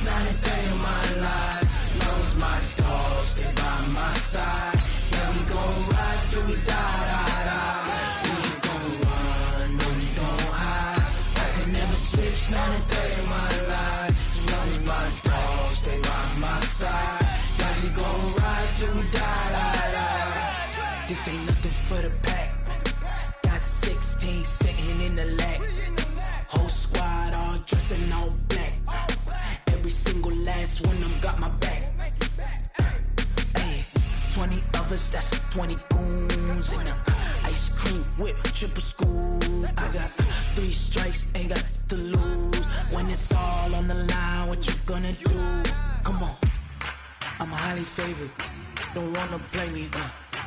Not a day in my life. Knows my dogs, stay by my side. Yeah, we gon' ride till we die, die, die. We ain't gon' run, no, we don't hide. I can never switch, not a day in my life. Knows my dogs, stay by my side. Yeah, we gon' ride till we die, die, die. This ain't nothing for the pack. Got 16 sitting in the lag. Whole squad all dressing all black. Every single last one of them got my back. Ay, 20 of us, that's 20 goons. And ice cream whip, triple scoop. I got 3 strikes, ain't got to lose. When it's all on the line, what you gonna do? Come on, I'm highly favored. Don't wanna play me,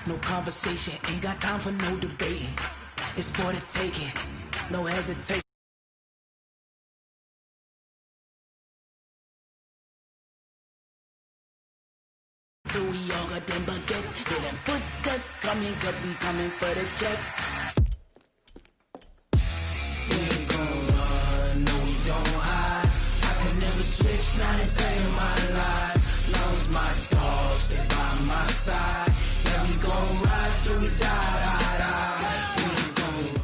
no conversation. Ain't got time for no debating. It's for the taking, no hesitation. We all got them baguettes, hear them footsteps coming, cause we coming for the jet. We ain't gon' run, no we don't hide. I can never switch, not a day in my life. Lost my dogs, stay by my side. Yeah, we gon' ride till we die, die, die. We ain't gon' run.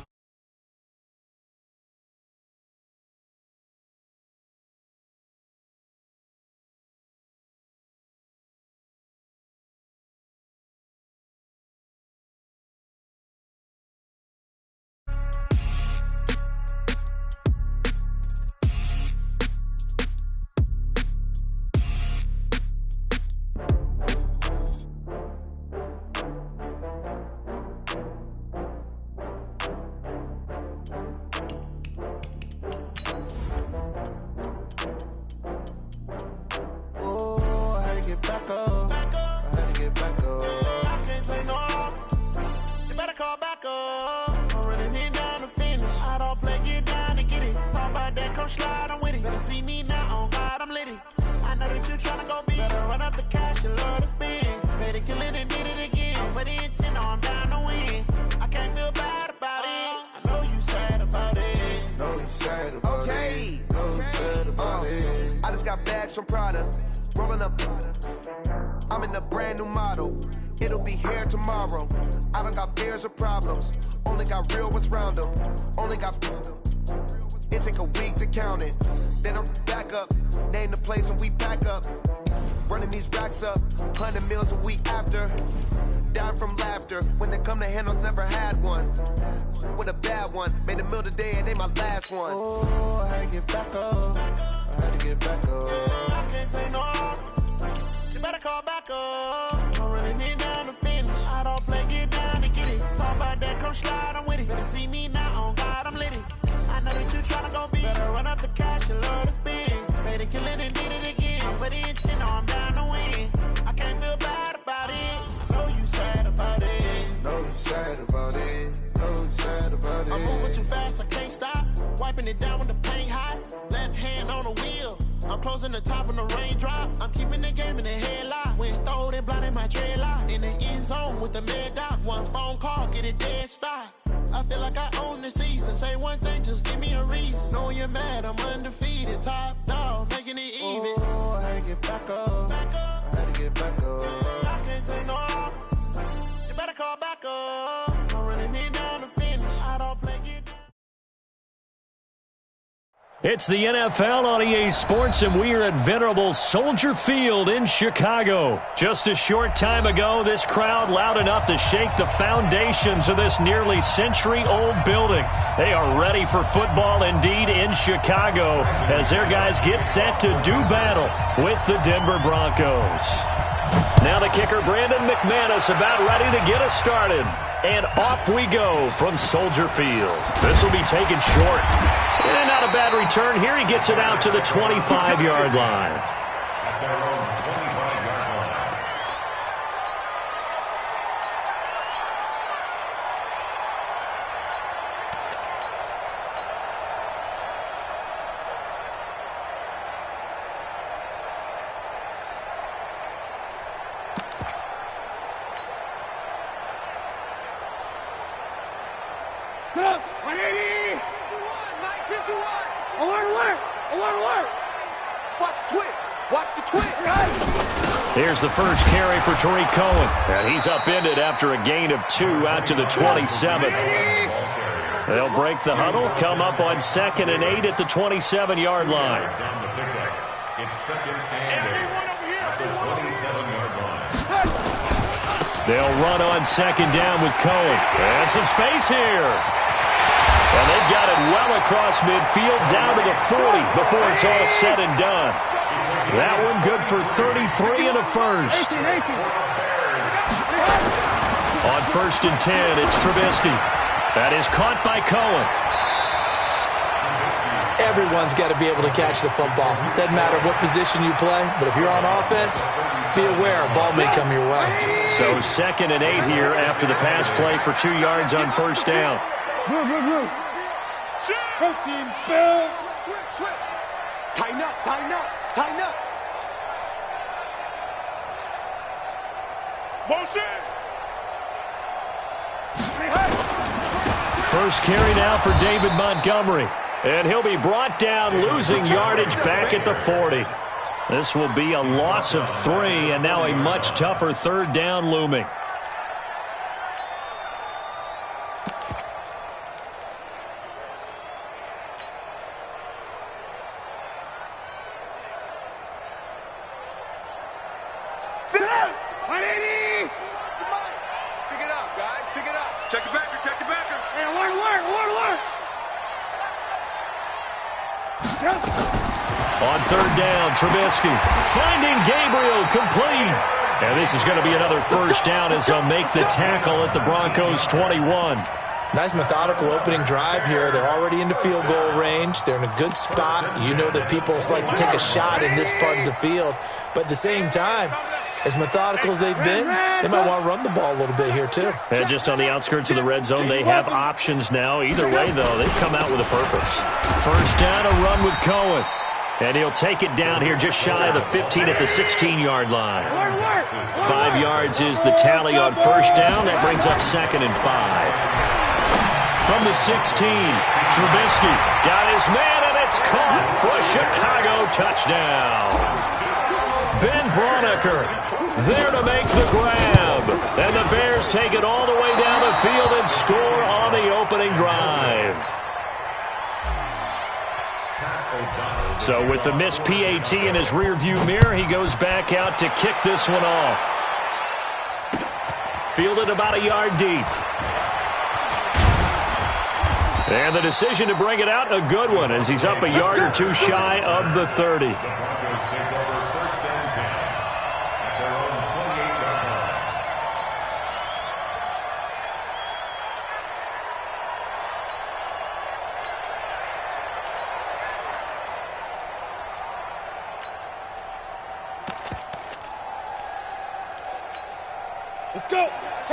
From Prada, rolling up. I'm in a brand new model. It'll be here tomorrow. I don't got fears or problems. Only got real ones round them. Only got. It take a week to count it. Then I'm back up. Name the place and we pack up. Running these racks up. 100 meals a week after. Dying from laughter. When they come to handles, never had one. With a bad one. Made a meal today and they my last one. Oh, I had to get back up. I had to get back up. I can't take no off. You better call back up. I'm running it down to finish. I don't play, get down and get it. Talk about that, come slide, I'm with it. Better see me now, on God, I'm lit it. I know that you tryna go big. Better run up the cash, you love to spend. Better kill it and did it again. But the intent, no, I'm down to win. I can't feel bad about it. I know you sad about it. Know you sad about it. Know you sad about it. I'm moving too fast, I can't stop. Wiping it down with the paint hot. Left hand on the wheel. I'm closing the top on the raindrop. I'm keeping the game in the headlock. When throwed and blinded my dreadlock. In the end zone with the mad dot. One phone call, get it dead stop. I feel like I own the season. Say one thing, just give me a reason. Knowing you're mad, I'm undefeated. Top dog, making it even. Oh, I had to get back up. Back up. I had to get back up. I can't take no off. You better call back up. I'm running it down to finish. I don't play it. It's the NFL on EA Sports, and we are at venerable Soldier Field in Chicago. Just a short time ago, this crowd loud enough to shake the foundations of this nearly century-old building. They are ready for football indeed in Chicago as their guys get set to do battle with the Denver Broncos. Now the kicker, Brandon McManus, about ready to get us started. And off we go from Soldier Field. This will be taken short. And not a bad return here. He gets it out to the 25-yard line. 180. 951. Alert. Watch the twitch. Watch the twitch. Here's the first carry for Tariq Cohen. And he's upended after a gain of 2 out to the 27. They'll break the huddle, come up on 2nd and 8 at the 27-yard line. It's 2nd and 8 at the 27-yard line. They'll run on 2nd down with Cohen. And some space here. And they've got it well across midfield down to the 40 before it's all said and done. That one good for 33 and a first. On 1st and 10, it's Trubisky. That is caught by Cohen. Everyone's got to be able to catch the football. Doesn't matter what position you play, but if you're on offense, be aware a ball may come your way. So 2nd and 8 here after the pass play for 2 yards on 1st down. Protein spill. Switch. Tighten up. Motion. First carry now for David Montgomery. And he'll be brought down, losing yardage back at the 40. This will be a loss of 3, and now a much tougher 3rd down looming. On 3rd down, Trubisky finding Gabriel complete. And this is going to be another 1st down as they'll make the tackle at the Broncos' 21. Nice methodical opening drive here. They're already into field goal range. They're in a good spot. You know that people like to take a shot in this part of the field. But at the same time, as methodical as they've been, they might want to run the ball a little bit here too. And just on the outskirts of the red zone, they have options now. Either way, though, they've come out with a purpose. 1st down, a run with Cohen. And he'll take it down here just shy of the 15 at the 16-yard line. 5 yards is the tally on 1st down. That brings up 2nd and 5. From the 16, Trubisky got his man, and it's caught for a Chicago touchdown. Ben Braunecker there to make the grab. And the Bears take it all the way down the field and score on the opening drive. So with the missed PAT in his rearview mirror, he goes back out to kick this one off. Fielded about a yard deep. And the decision to bring it out, a good one, as he's up a yard or 2 shy of the 30.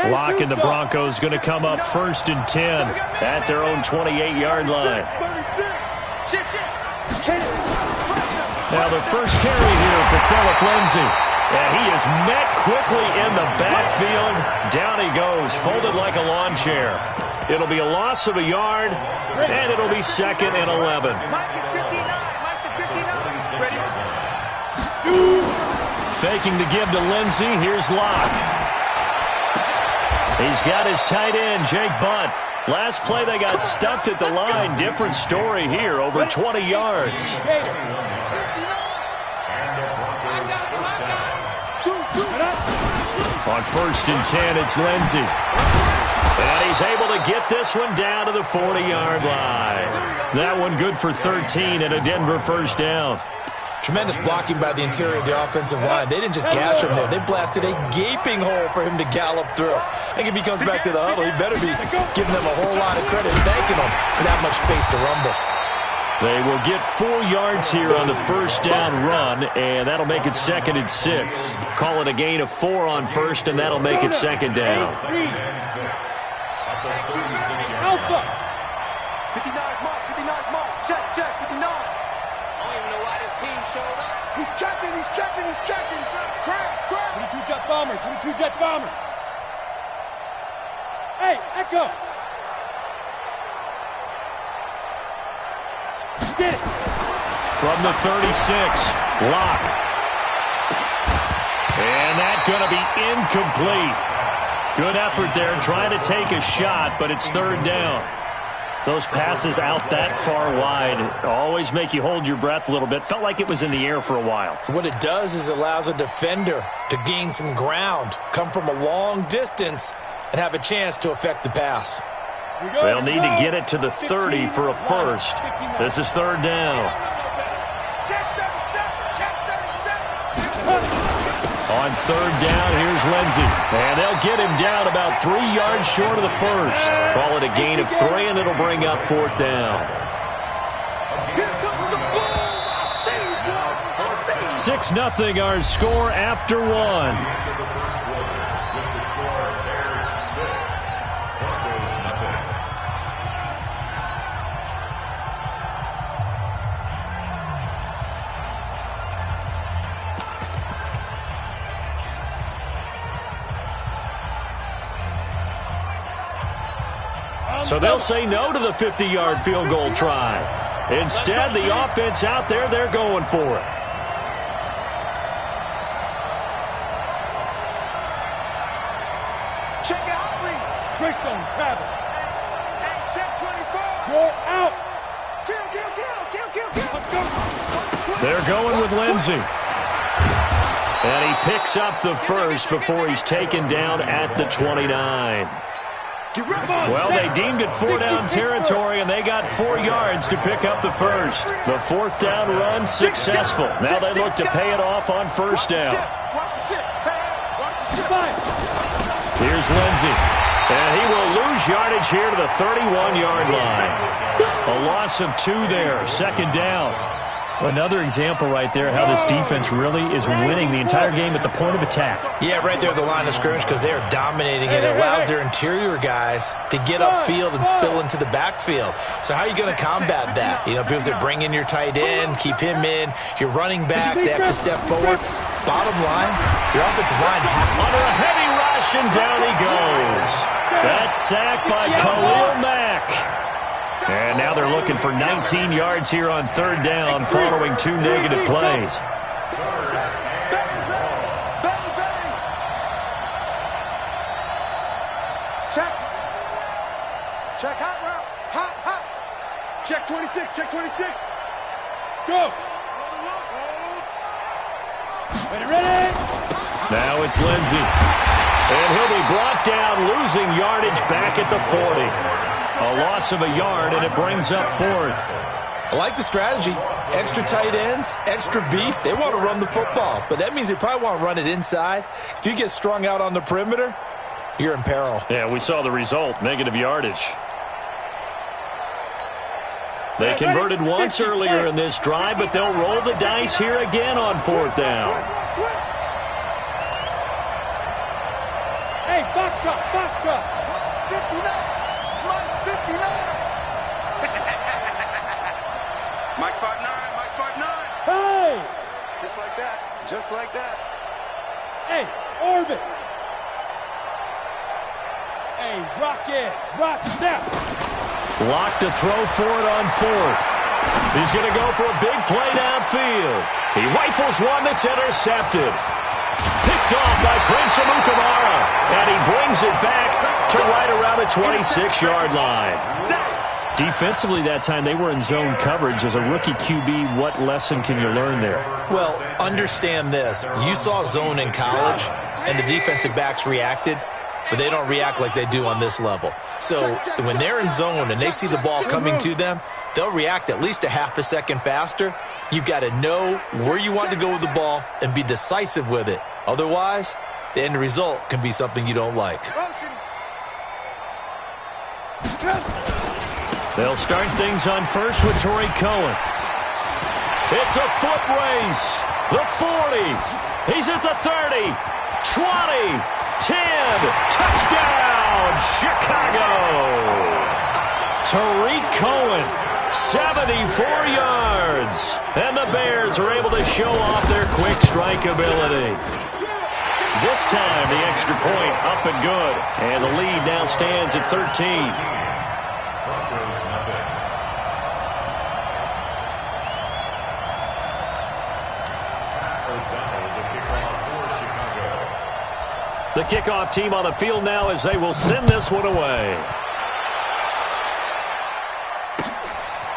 Lock and the Broncos going to come up 1st and 10 at their own 28-yard line. Now the first carry here for Phillip Lindsay. And he is met quickly in the backfield. Down he goes, folded like a lawn chair. It'll be a loss of a yard, and it'll be 2nd and 11. Faking the give to Lindsay. Here's Locke. He's got his tight end, Jake Bunt. Last play, they got stuffed at the line. Different story here, over 20 yards. On 1st and 10, it's Lindsay. And he's able to get this one down to the 40-yard line. That one good for 13 and a Denver 1st down. Tremendous blocking by the interior of the offensive line. They didn't just gash him there. They blasted a gaping hole for him to gallop through. I think if he comes back to the huddle, he better be giving them a whole lot of credit and thanking them for that much space to rumble. They will get 4 yards here on the 1st down run, and that'll make it 2nd and 6. Call it a gain of 4 on 1st, and that'll make it 2nd down. Alpha. 59 mark, 59 mark. Check, 59. Showed up. He's checking. Crash. 22 jet bomber. Hey, Echo. From the 36, Locke. And that's going to be incomplete. Good effort there trying to take a shot, but it's third down. Those passes out that far wide always make you hold your breath a little bit. Felt like it was in the air for a while. What it does is allows a defender to gain some ground, come from a long distance, and have a chance to affect the pass. They'll need to get it to the 30 for a first. This is third down. On third down, here's Lindsey. And they'll get him down about 3 yards short of the first. Call it a gain of 3, and it'll bring up fourth down. 6-0 our score after one. So they'll say no to the 50-yard field goal try. Instead, the offense out there, they're going for it. Check out read. Greystone, travel. Hey, check 24. Roll out. Kill. They're going with Lindsey. And he picks up the first before he's taken down at the 29. Well, they deemed it 4-down territory, and they got 4 yards to pick up the first. The fourth down run successful. Now they look to pay it off on first down. Here's Lindsey. And he will lose yardage here to the 31-yard line. A loss of 2 there, second down. Another example right there how this defense really is winning the entire game at the point of attack. Yeah, right there at the line of scrimmage because they are dominating it. It allows their interior guys to get upfield and spill into the backfield. So how are you going to combat that? You know, people say bring in your tight end, keep him in. Your running backs, they have to step forward. Bottom line, your offensive line. Under a heavy rush, and down he goes. That's sacked by Khalil Mack. And now they're looking for 19 yards here on third down following 2 negative plays. Check hot route. Hot. Check 26, check 26. Go. Ready. Now it's Lindsey. And he'll be brought down, losing yardage back at the 40. A loss of a yard, and it brings up fourth. I like the strategy. Extra tight ends, extra beef. They want to run the football, but that means they probably want to run it inside. If you get strung out on the perimeter, you're in peril. Yeah, we saw the result, negative yardage. They converted once earlier in this drive, but they'll roll the dice here again on fourth down. Hey, box truck. 59. Mike 5'9". Hey! Just like that. Hey, orbit. Hey, rock step. Locked to throw for it on fourth. He's going to go for a big play downfield. He rifles one that's intercepted. Picked off by Prince Amukamara. And he brings it back to right around the 26-yard line. Defensively that time, they were in zone coverage. As a rookie QB, what lesson can you learn there? Well, understand this. You saw zone in college, and the defensive backs reacted, but they don't react like they do on this level. So when they're in zone and they see the ball coming to them, they'll react at least a half a second faster. You've got to know where you want to go with the ball and be decisive with it. Otherwise, the end result can be something you don't like. They'll start things on first with Torrey Cohen. It's a foot race. The 40. He's at the 30. 20. 10. Touchdown, Chicago. Tariq Cohen, 74 yards. And the Bears are able to show off their quick strike ability. This time, the extra point up and good. And the lead now stands at 13. The kickoff team on the field now as they will send this one away.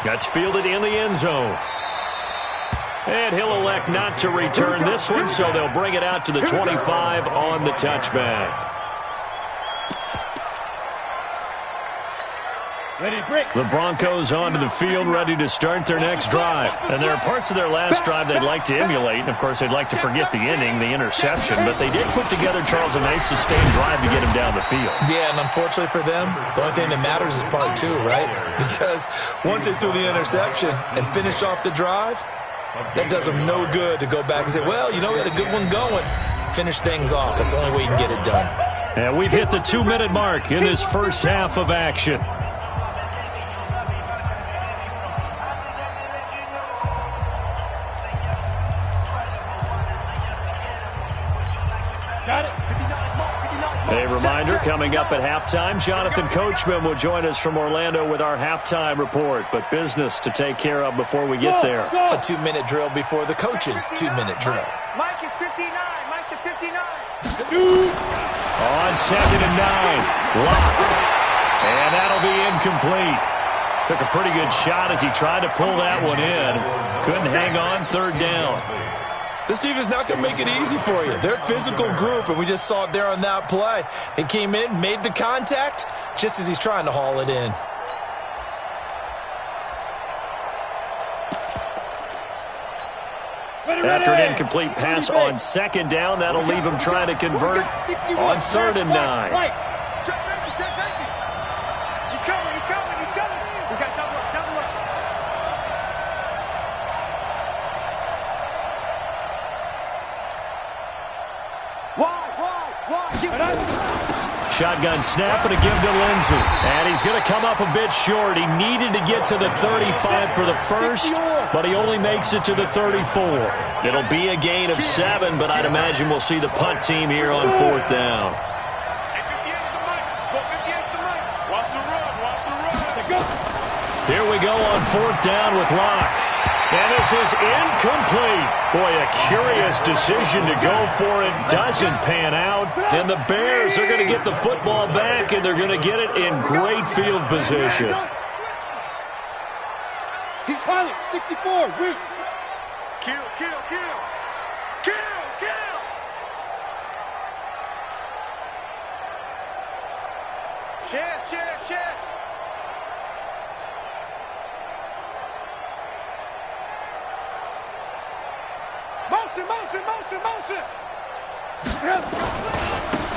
That's fielded in the end zone. And he'll elect not to return this one, so they'll bring it out to the 25 on the touchback. The Broncos onto the field, ready to start their next drive. And there are parts of their last drive they'd like to emulate. And, of course, they'd like to forget the ending, the interception. But they did put together, Charles, a nice sustained drive to get him down the field. Yeah, and unfortunately for them, the only thing that matters is part two, right? Because once they threw the interception and finished off the drive, that does them no good to go back and say, well, you know, we had a good one going. Finish things off. That's the only way you can get it done. And we've hit the 2-minute mark in this first half of action. A reminder, coming up at halftime, Jonathan Coachman will join us from Orlando with our halftime report. But business to take care of before we get there. A 2-minute drill before the coach's 2-minute drill. Mike is 59. Mike to 59. On 2nd and 9. Lock. And that'll be incomplete. Took a pretty good shot as he tried to pull that one in. Couldn't hang on, 3rd down. This defense is not going to make it easy for you. They're a physical group, and we just saw it there on that play. He came in, made the contact, just as he's trying to haul it in. After an incomplete pass on 2nd down, that'll leave him trying to convert on 3rd and 9. He's coming. We got double up. Shotgun snap and a give to Lindsey. And he's going to come up a bit short. He needed to get to the 35 for the first, but he only makes it to the 34. It'll be a gain of 7, but I'd imagine we'll see the punt team here on 4th down. Here we go on 4th down with Locke. And this is incomplete. Boy, a curious decision to go for it. Doesn't pan out. And the Bears are going to get the football back, and they're going to get it in great field position. He's running. 64. Weak. Kill. Chance. Motion.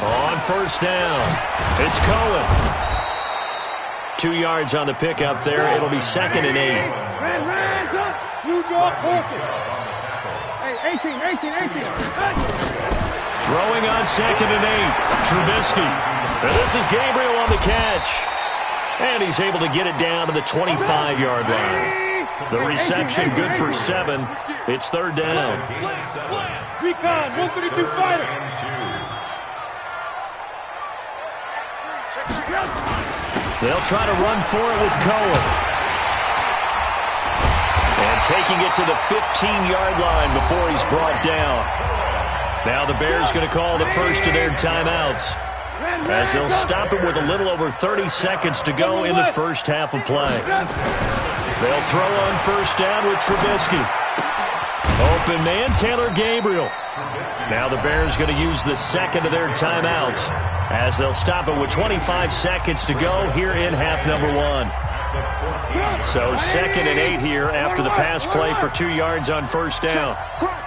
On 1st down, it's Cohen. 2 yards on the pickup there. It'll be 2nd and 8. You draw Corky. Hey, 18. Throwing on 2nd and 8. Trubisky. And this is Gabriel on the catch. And he's able to get it down to the 25-yard line. The reception good for 7. It's 3rd down. Recon, 132 fighter. They'll try to run for it with Cohen. And taking it to the 15-yard line before he's brought down. Now the Bears going to call the first of their timeouts, as they'll stop him with a little over 30 seconds to go in the first half of play. They'll throw on 1st down with Trubisky. Open man, Taylor Gabriel. Now the Bears going to use the 2nd of their timeouts, as they'll stop it with 25 seconds to go here in half number 1. So 2nd and 8 here after the pass play for 2 yards on 1st down. Crunch.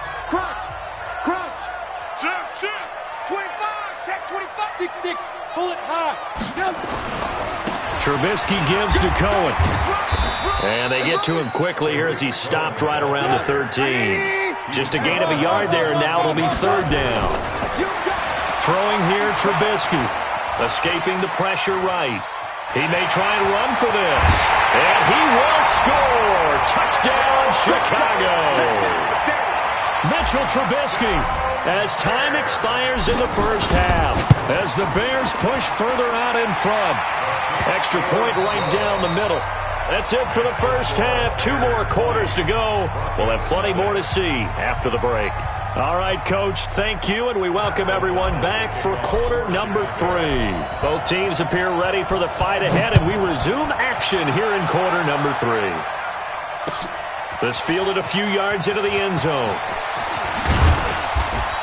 25. Check 25. 6'6". Pull it high. Trubisky gives to Cohen. And they get to him quickly here as he's stopped right around the 13. Just a gain of a yard there, and now it'll be 3rd down. Throwing here, Trubisky. Escaping the pressure right. He may try and run for this. And he will score. Touchdown, Chicago. Mitchell Trubisky, as time expires in the first half, as the Bears push further out in front. Extra point right down the middle. That's it for the first half. 2 more quarters to go. We'll have plenty more to see after the break. All right, Coach, thank you, and we welcome everyone back for quarter number 3. Both teams appear ready for the fight ahead, and we resume action here in quarter number 3. This fielded a few yards into the end zone.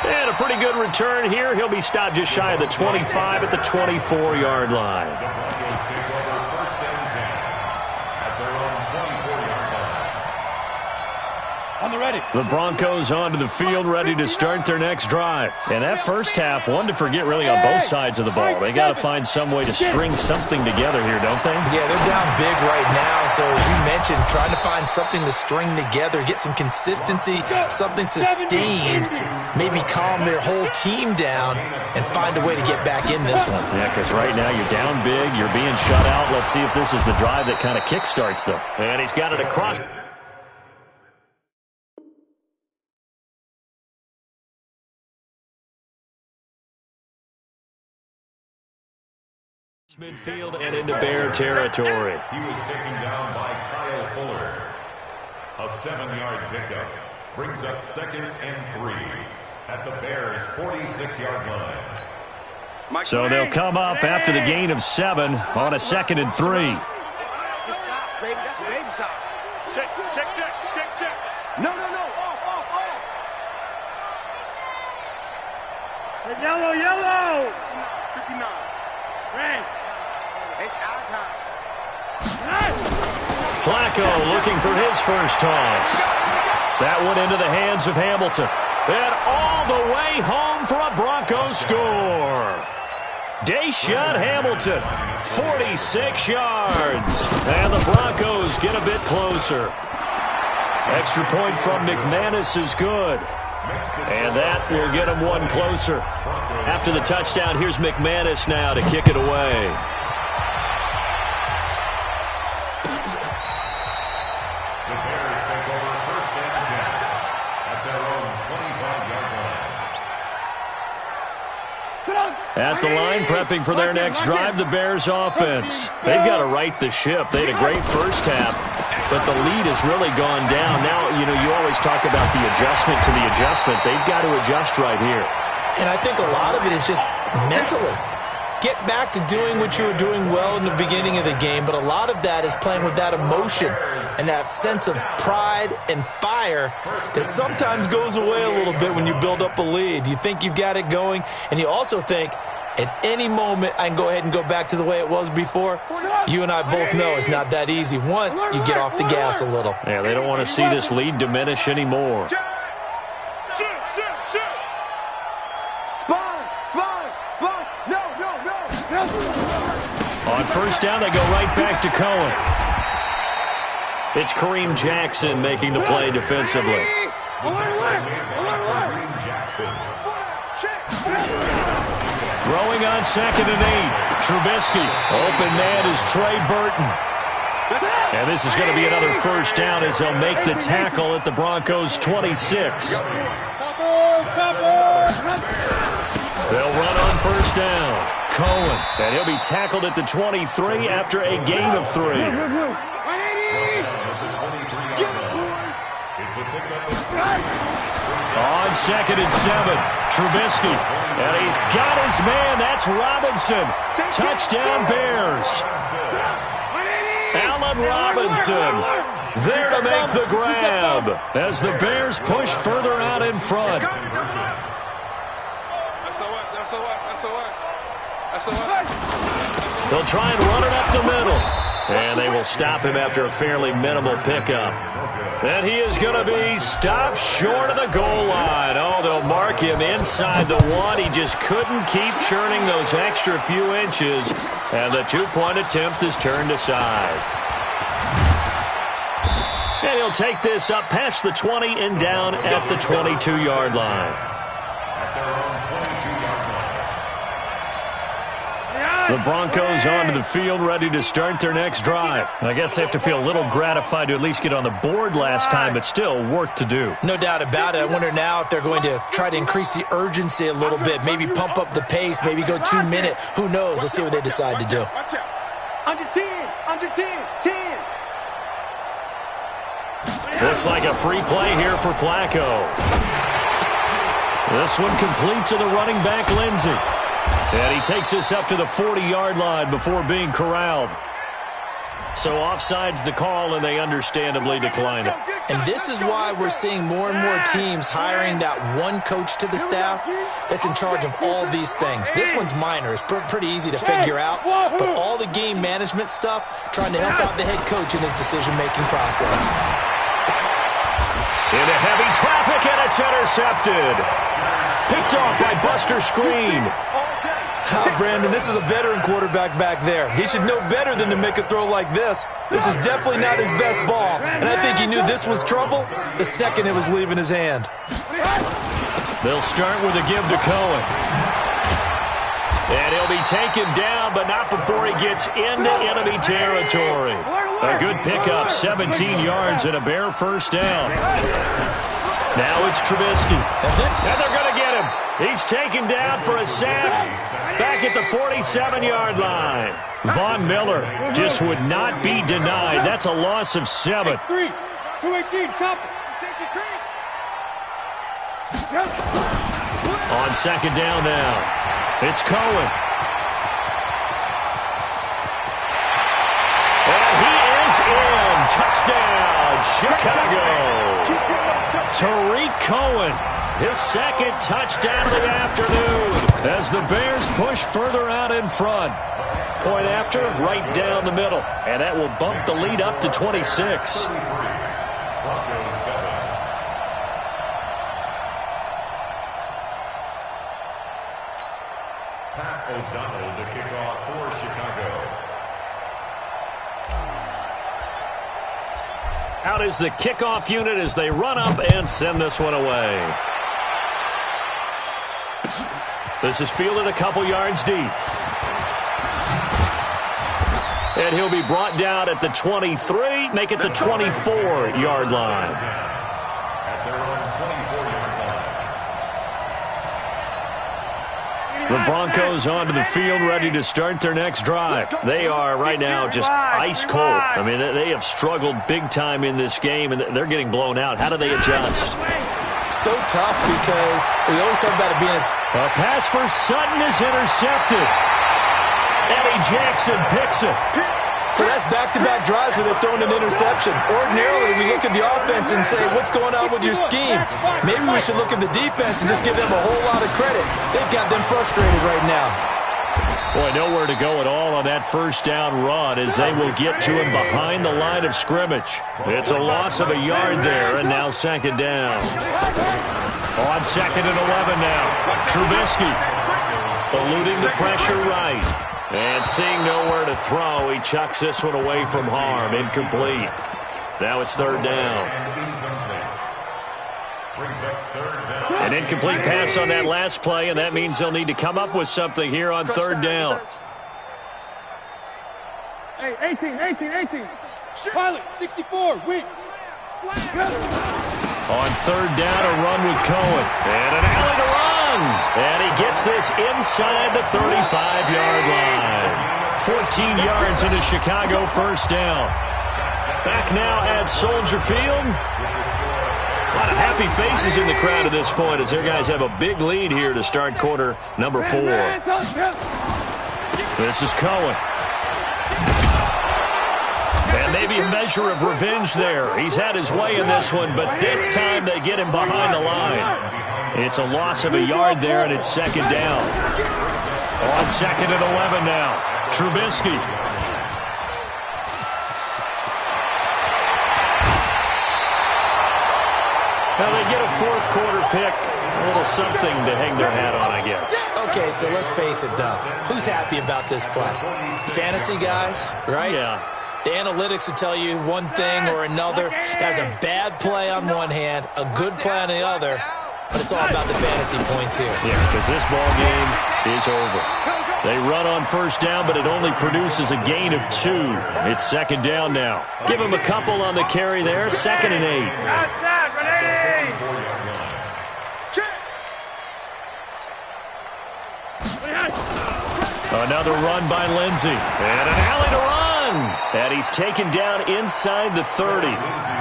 And a pretty good return here. He'll be stopped just shy of the 25 at the 24-yard line. The Broncos onto the field ready to start their next drive. And that first half, one to forget really on both sides of the ball. They got to find some way to string something together here, don't they? Yeah, they're down big right now. So as you mentioned, trying to find something to string together, get some consistency, something sustained, maybe calm their whole team down and find a way to get back in this one. Yeah, because right now you're down big, you're being shut out. Let's see if this is the drive that kind of kickstarts them. And he's got it across. Midfield and into Bear territory. He was taken down by Kyle Fuller. A 7-yard pickup brings up 2nd and 3 at the Bears' 46-yard line. So they'll come up after the gain of 7 on a 2nd and 3. That's baby side. Check. No. Off. Yellow. 59. Red. It's our time. Flacco looking for his first toss. That one into the hands of Hamilton. And all the way home for a Broncos score. Deshaun Hamilton, 46 yards. And the Broncos get a bit closer. Extra point from McManus is good. And that will get them one closer. After the touchdown, here's McManus now to kick it away. The Bears take over 1st and 10 at their own 25-yard line. At the line, prepping for their next drive, the Bears offense. They've got to right the ship. They had a great first half, but the lead has really gone down. Now, you always talk about the adjustment to the adjustment. They've got to adjust right here. And I think a lot of it is just mentally. Get back to doing what you were doing well in the beginning of the game, but a lot of that is playing with that emotion and that sense of pride and fire that sometimes goes away a little bit when you build up a lead. You think you've got it going, and you also think at any moment I can go ahead and go back to the way it was before. You and I both know it's not that easy once you get off the gas a little. Yeah, they don't want to see this lead diminish anymore. On first down, they go right back to Cohen. It's Kareem Jackson making the play defensively. Throwing on 2nd and 8. Trubisky. Open man is Trey Burton. And this is going to be another first down as they'll make the tackle at the Broncos' 26. They'll run on first down. Cohen. And he'll be tackled at the 23 after a gain of 3. On 2nd and 7. Trubisky. And he's got his man. That's Robinson. Touchdown Bears. Allen Robinson there to make the grab as the Bears push further out in front. They'll try and run it up the middle. And they will stop him after a fairly minimal pickup. And he is going to be stopped short of the goal line. Oh, they'll mark him inside the 1. He just couldn't keep churning those extra few inches. And the 2-point attempt is turned aside. And he'll take this up past the 20 and down at the 22-yard line. The Broncos onto the field, ready to start their next drive. I guess they have to feel a little gratified to at least get on the board last time, but still work to do. No doubt about it. I wonder now if they're going to try to increase the urgency a little bit, maybe pump up the pace, maybe go 2 minute. Who knows? Let's see what they decide to do. Under 10. Looks like a free play here for Flacco. This one complete to the running back, Lindsey. And he takes this up to the 40-yard line before being corralled. So offside's the call, and they understandably decline it. And this is why we're seeing more and more teams hiring that one coach to the staff that's in charge of all these things. This one's minor. It's pretty easy to figure out. But all the game management stuff, trying to help out the head coach in his decision-making process. Into heavy traffic, and it's intercepted. Picked off by Buster Screen. Brandon, this is a veteran quarterback back there. He should know better than to make a throw like this. This is definitely not his best ball, and I think he knew this was trouble the second it was leaving his hand. They'll start with a give to Cohen. And he'll be taken down, but not before he gets into enemy territory. A good pickup, 17 yards and a bare first down. Now it's Trubisky. And they're going to get him. He's taken down for a sack back at the 47-yard line. Von Miller just would not be denied. That's a loss of 7. 3, 218, chop it. On second down now, it's Cohen. And he is in. Touchdown, Chicago. Tariq Cohen. His second touchdown of the afternoon as the Bears push further out in front. Point after, right down the middle. And that will bump the lead up to 26. Pat O'Donnell to kick off for Chicago. Out is the kickoff unit as they run up and send this one away. This is fielded a couple yards deep. And he'll be brought down at the 23, make it the 24-yard line. The Broncos onto the field, ready to start their next drive. They are right now just ice cold. I mean, they have struggled big time in this game, and they're getting blown out. How do they adjust? So tough because we always talk about it being a pass for Sutton is intercepted. Eddie Jackson picks it. So that's back-to-back drives where they're throwing an interception. Ordinarily, we look at the offense and say, what's going on with your scheme? Maybe we should look at the defense and just give them a whole lot of credit. They've got them frustrated right now. Boy, nowhere to go at all on that first down run as they will get to him behind the line of scrimmage. It's a loss of a yard there, and now second down. On second and 11 now. Trubisky eluding the pressure right. And seeing nowhere to throw, he chucks this one away from harm. Incomplete. Now it's third down. An incomplete pass on that last play, and that means they'll need to come up with something here on third down. Hey, 18. Pilot, 64, weak. On third down, a run with Cohen. And an alley to run. And he gets this inside the 35-yard line. 14 yards into Chicago first down. Back now at Soldier Field. A lot of happy faces in the crowd at this point as their guys have a big lead here to start quarter number 4. This is Cohen. And maybe a measure of revenge there. He's had his way in this one, but this time they get him behind the line. It's a loss of a yard there, and it's second down. On second and 11 now. Trubisky. Now they get a fourth quarter pick. A little something to hang their hat on, I guess. Okay, so let's face it, though. Who's happy about this play? Fantasy guys, right? Yeah. The analytics will tell you one thing or another. That's a bad play on one hand, a good play on the other, but it's all about the fantasy points here. Yeah, because this ball game is over. They run on first down, but it only produces a gain of 2. It's second down now. Give them a couple on the carry there, second and 8. Another run by Lindsey. And an alley to run. And he's taken down inside the 30.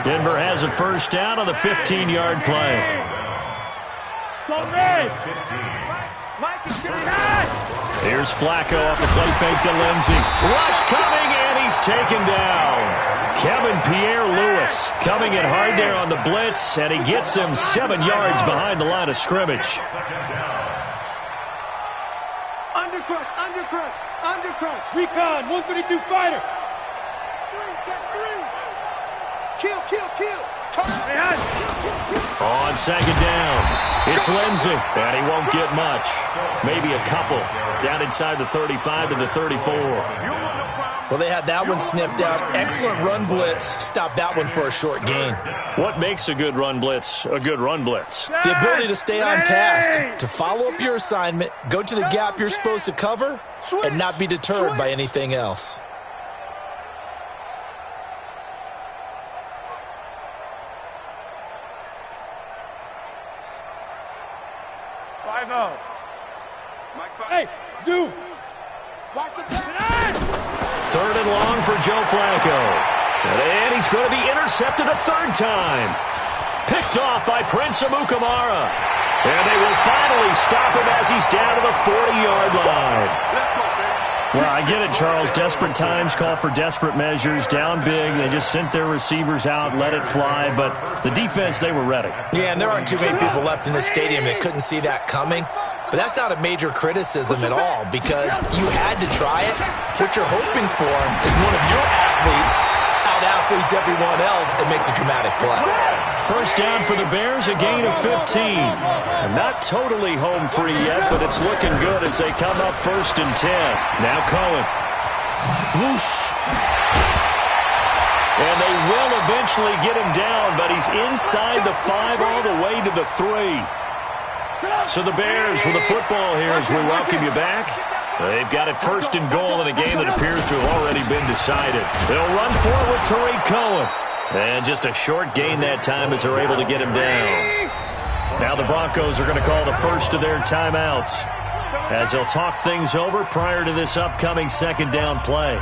Denver has a first down on the 15-yard play. Here's Flacco off the play fake to Lindsey. Rush coming, and he's taken down. Kevin Pierre-Louis coming in hard there on the blitz, and he gets him 7 yards behind the line of scrimmage. Undercrush. Recon, 132 fighter. 3, check 3. Kill. Turn. On second down, it's Lindsey, and he won't get much. Maybe a couple. Down inside the 35 to the 34. Well, they had that one sniffed out. Excellent run blitz. Stopped that one for a short gain. What makes a good run blitz a good run blitz? The ability to stay on task, to follow up your assignment, go to the gap you're supposed to cover, and not be deterred by anything else. Hey, zoom. Watch the pass. Third and long for Joe Flacco. And he's going to be intercepted a third time. Picked off by Prince Amukamara. And they will finally stop him as he's down to the 40-yard line. Well, I get it, Charles. Desperate times call for desperate measures. Down big, they just sent their receivers out, let it fly. But the defense, they were ready. Yeah, and there aren't too many people left in the stadium that couldn't see that coming. But that's not a major criticism at all, because you had to try it. What you're hoping for is one of your athletes out-athletes everyone else and makes a dramatic play. First down for the Bears, a gain of 15. Not totally home free yet, but it's looking good as they come up first and 10. Now Cohen. Whoosh. And they will eventually get him down, but he's inside the 5 all the way to the 3. So the Bears with the football here as we welcome you back. They've got it first and goal in a game that appears to have already been decided. They'll run forward with Tariq Cohen. And just a short gain that time as they're able to get him down. Now the Broncos are going to call the first of their timeouts as they'll talk things over prior to this upcoming second down play.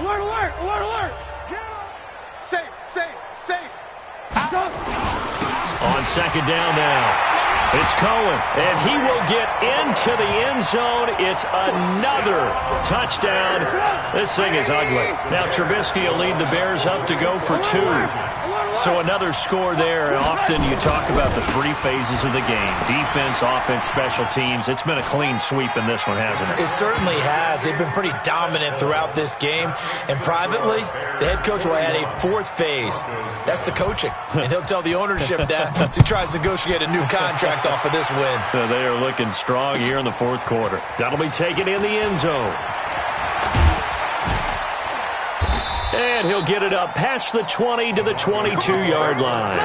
Alert! Safe. On second down now, it's Cohen, and he will get into the end zone. It's another touchdown. This thing is ugly. Now Trubisky will lead the Bears up to go for 2. So another score there, and often you talk about the 3 phases of the game. Defense, offense, special teams. It's been a clean sweep in this one, hasn't it? It certainly has. They've been pretty dominant throughout this game. And privately, the head coach will add a 4th phase. That's the coaching. And he'll tell the ownership that as he tries to negotiate a new contract off of this win. They are looking strong here in the 4th quarter. That'll be taken in the end zone. And he'll get it up past the 20 to the 22-yard line.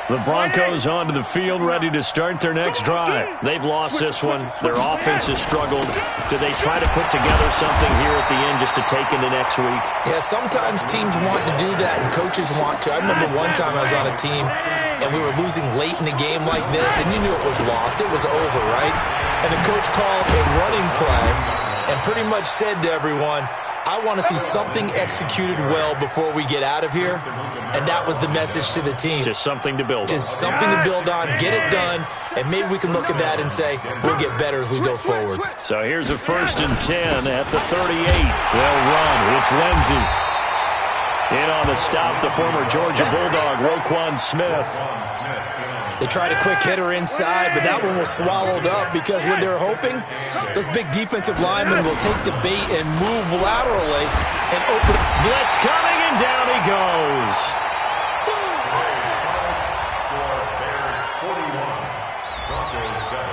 The Broncos onto the field, ready to start their next drive. They've lost this one. Their offense has struggled. Do they try to put together something here at the end just to take into next week? Yeah, sometimes teams want to do that, and coaches want to. I remember one time I was on a team, and we were losing late in the game like this, and you knew it was lost. It was over, right? And the coach called a running play and pretty much said to everyone, I want to see something executed well before we get out of here. And that was the message to the team. Just something to build on. Just something to build on, get it done, and maybe we can look at that and say, we'll get better as we go forward. So here's a first and 10 at the 38. They'll run. It's Lindsey. In on the stop, the former Georgia Bulldog, Roquan Smith. They tried a quick hitter inside, but that one was swallowed up because when they're hoping, those big defensive linemen will take the bait and move laterally and open. Blitz coming, and down he goes. Bears 41, Broncos 7.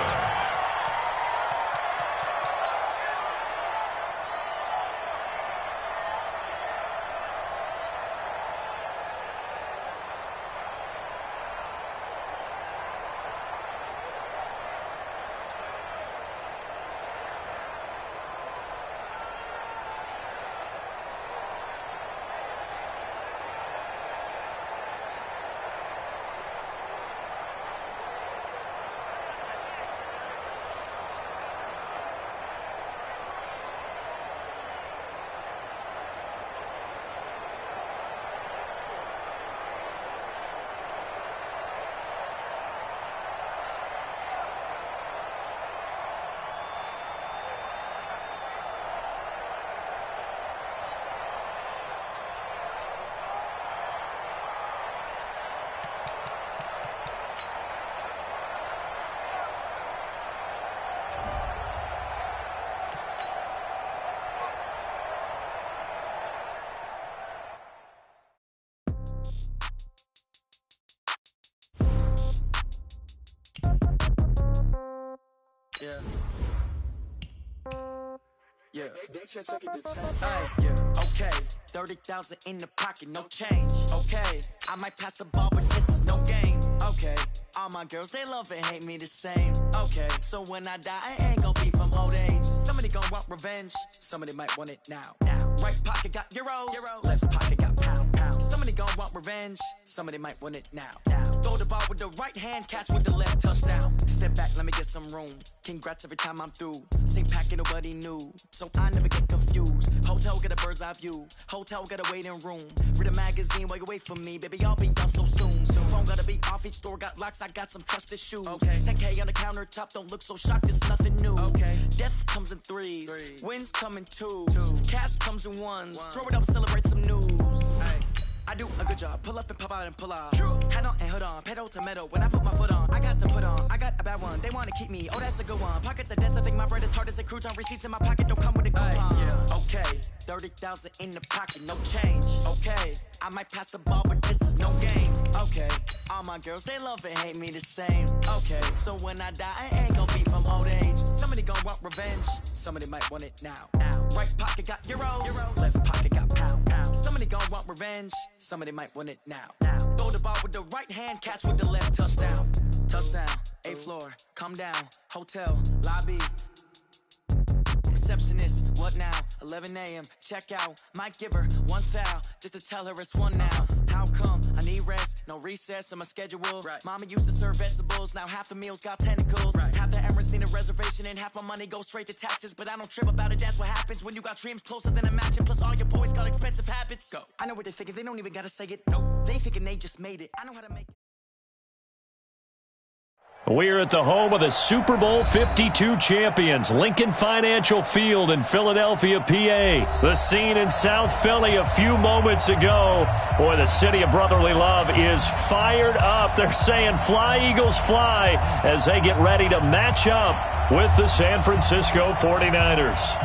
Yeah. Okay. 30,000 in the pocket, no change. Okay. I might pass the ball, but this is no game. Okay. All my girls, they love and hate me the same. Okay. So when I die, I ain't gonna be from old age. Somebody gonna want revenge. Somebody might want it now. Right pocket got euros. Left pocket got pound. Somebody gonna want revenge. Somebody might want it now. Throw the ball with the right hand, catch with the left, touchdown. Step back, let me get some room. Congrats every time I'm through. Same packet, nobody knew. So I never get confused. Hotel get a bird's eye view. Hotel got a waiting room. Read a magazine while you wait for me. Baby, I'll be done so soon. Phone gotta be off, each store got locks. I got some trusted shoes. Okay. 10K on the countertop, don't look so shocked, it's nothing new. Okay. Death comes in threes. Wins come in twos. Cash comes in ones. Throw it up, celebrate some news. Hey. I do a good job, pull up and pop out and pull off. Head on and hood on, pedal to metal. When I put my foot on, I got to put on. I got a bad one, they wanna keep me. Oh, that's a good one. Pockets are dense, I think my bread is hard as a crouton. Receipts in my pocket don't come with a coupon. Okay, 30,000 in the pocket, no change. Okay, I might pass the ball, but this is no game. Okay, all my girls, they love and hate me the same. Okay, so when I die, I ain't gonna be from old age. Somebody gonna want revenge. Somebody might want it now. Right pocket got euros. Left pocket got pound. Somebody gonna want revenge. Somebody might want it now. Throw the ball with the right hand, catch with the left, touchdown. Touchdown, 8th floor, come down. Hotel, lobby. Receptionist, what now? 11 a.m., check out. Might give her one foul, just to tell her it's one now. How come? I need rest, no recess in my schedule. Mama used to serve vegetables, now half the meals got tentacles. Half the Emirates need a reservation and half my money goes straight to taxes. But I don't trip about it, that's what happens when you got dreams closer than a match. And plus all your boys got expensive habits. Go. I know what they're thinking, they don't even gotta say it. Nope. They thinking they just made it. I know how to make it. We're at the home of the Super Bowl 52 champions, Lincoln Financial Field in Philadelphia, PA. The scene in South Philly a few moments ago. Boy, the city of brotherly love is fired up. They're saying, "Fly, Eagles, fly," as they get ready to match up with the San Francisco 49ers.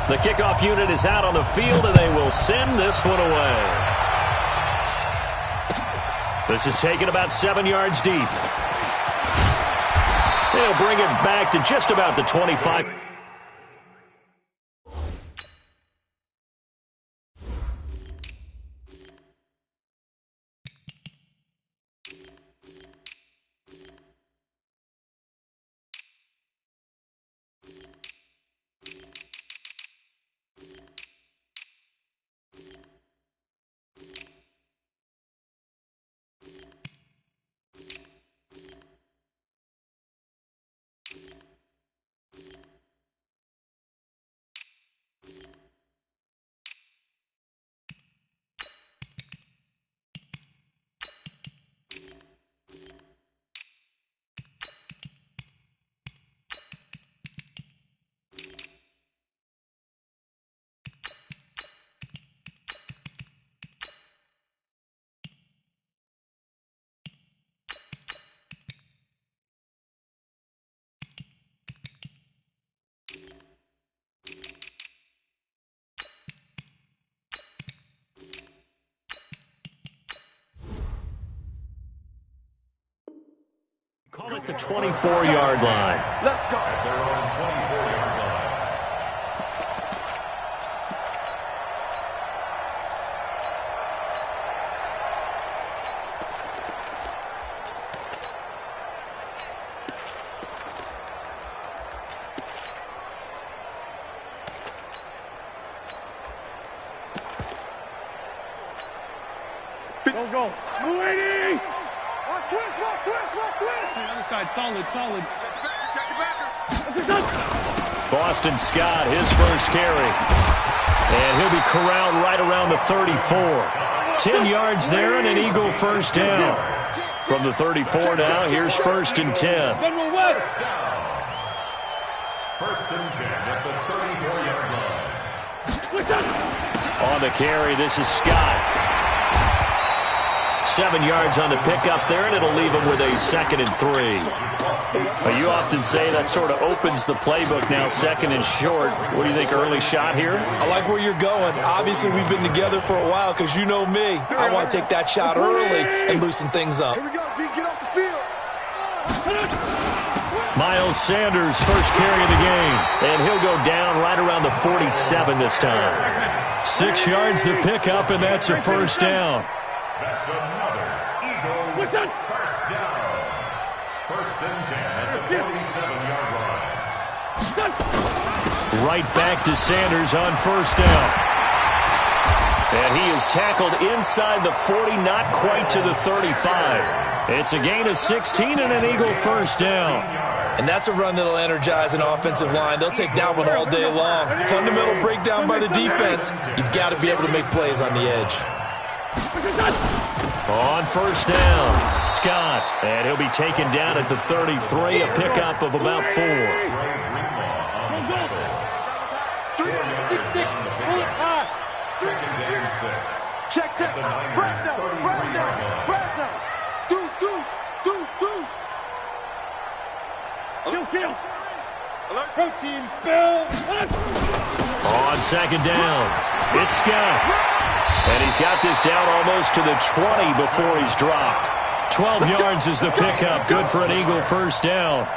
The kickoff unit is out on the field, and they will send this one away. This is taken about 7 yards deep. They'll bring it back to just about the 25. Call it the 24-yard line. Let's go. At their own 24-yard line. Go. Mulaney! Watch twist. Other side, solid. Check the backer. Boston Scott, his first carry. And he'll be corralled right around the 34. 10 yards there and an Eagle first down. From the 34 now, here's 1st and 10. General West. First and 10 at the 34-yard line. On the carry, this is Scott. 7 yards on the pickup there, and it'll leave him with a 2nd and 3. But you often say that sort of opens the playbook now, 2nd and short. What do you think, early shot here? I like where you're going. Obviously, we've been together for a while because you know me. I want to take that shot early and loosen things up. Here we go, D. Get off the field. Miles Sanders, first carry of the game. And he'll go down right around the 47 this time. 6 yards the pickup, and that's a first down. That's another Eagles first down. First and 10 at the 47-yard line. Right back to Sanders on first down. And he is tackled inside the 40, not quite to the 35. It's a gain of 16 and an Eagle first down. And that's a run that'll energize an offensive line. They'll take that one all day long. Fundamental breakdown by the defense. You've got to be able to make plays on the edge. On first down, Scott. And he'll be taken down at the 33, a pickup of about 4. Second and 6. Check. Press now. Deuce. Kill. Alert. Protein spill. On second down, it's Scott. And he's got this down almost to the 20 before he's dropped. 12 yards is the pickup. Good for an Eagle first down.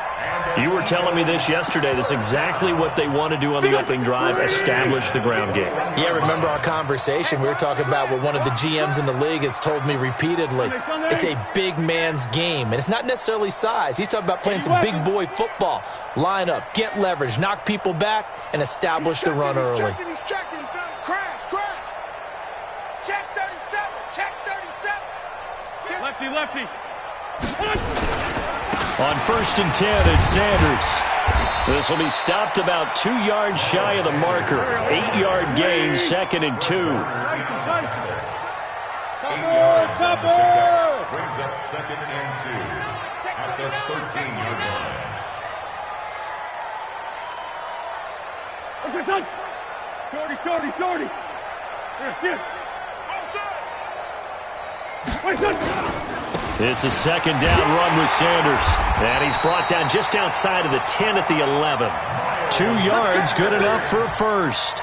You were telling me this yesterday. That's exactly what they want to do on the opening drive, establish the ground game. Yeah, remember our conversation? We were talking about what one of the GMs in the league has told me repeatedly. It's a big man's game, and it's not necessarily size. He's talking about playing some big boy football. Line up, get leverage, knock people back, and establish the run early. He's checking. Crash. Check 37. Lefty. On first and 10, it's Sanders. This will be stopped about 2 yards shy of the marker. 8-yard gain, second and 2. 8 yards. Brings up second and 2 at the 13-yard line. 40. Wait, It's a second down run with Sanders. And he's brought down just outside of the 10 at the 11. 2 yards, good enough for a first.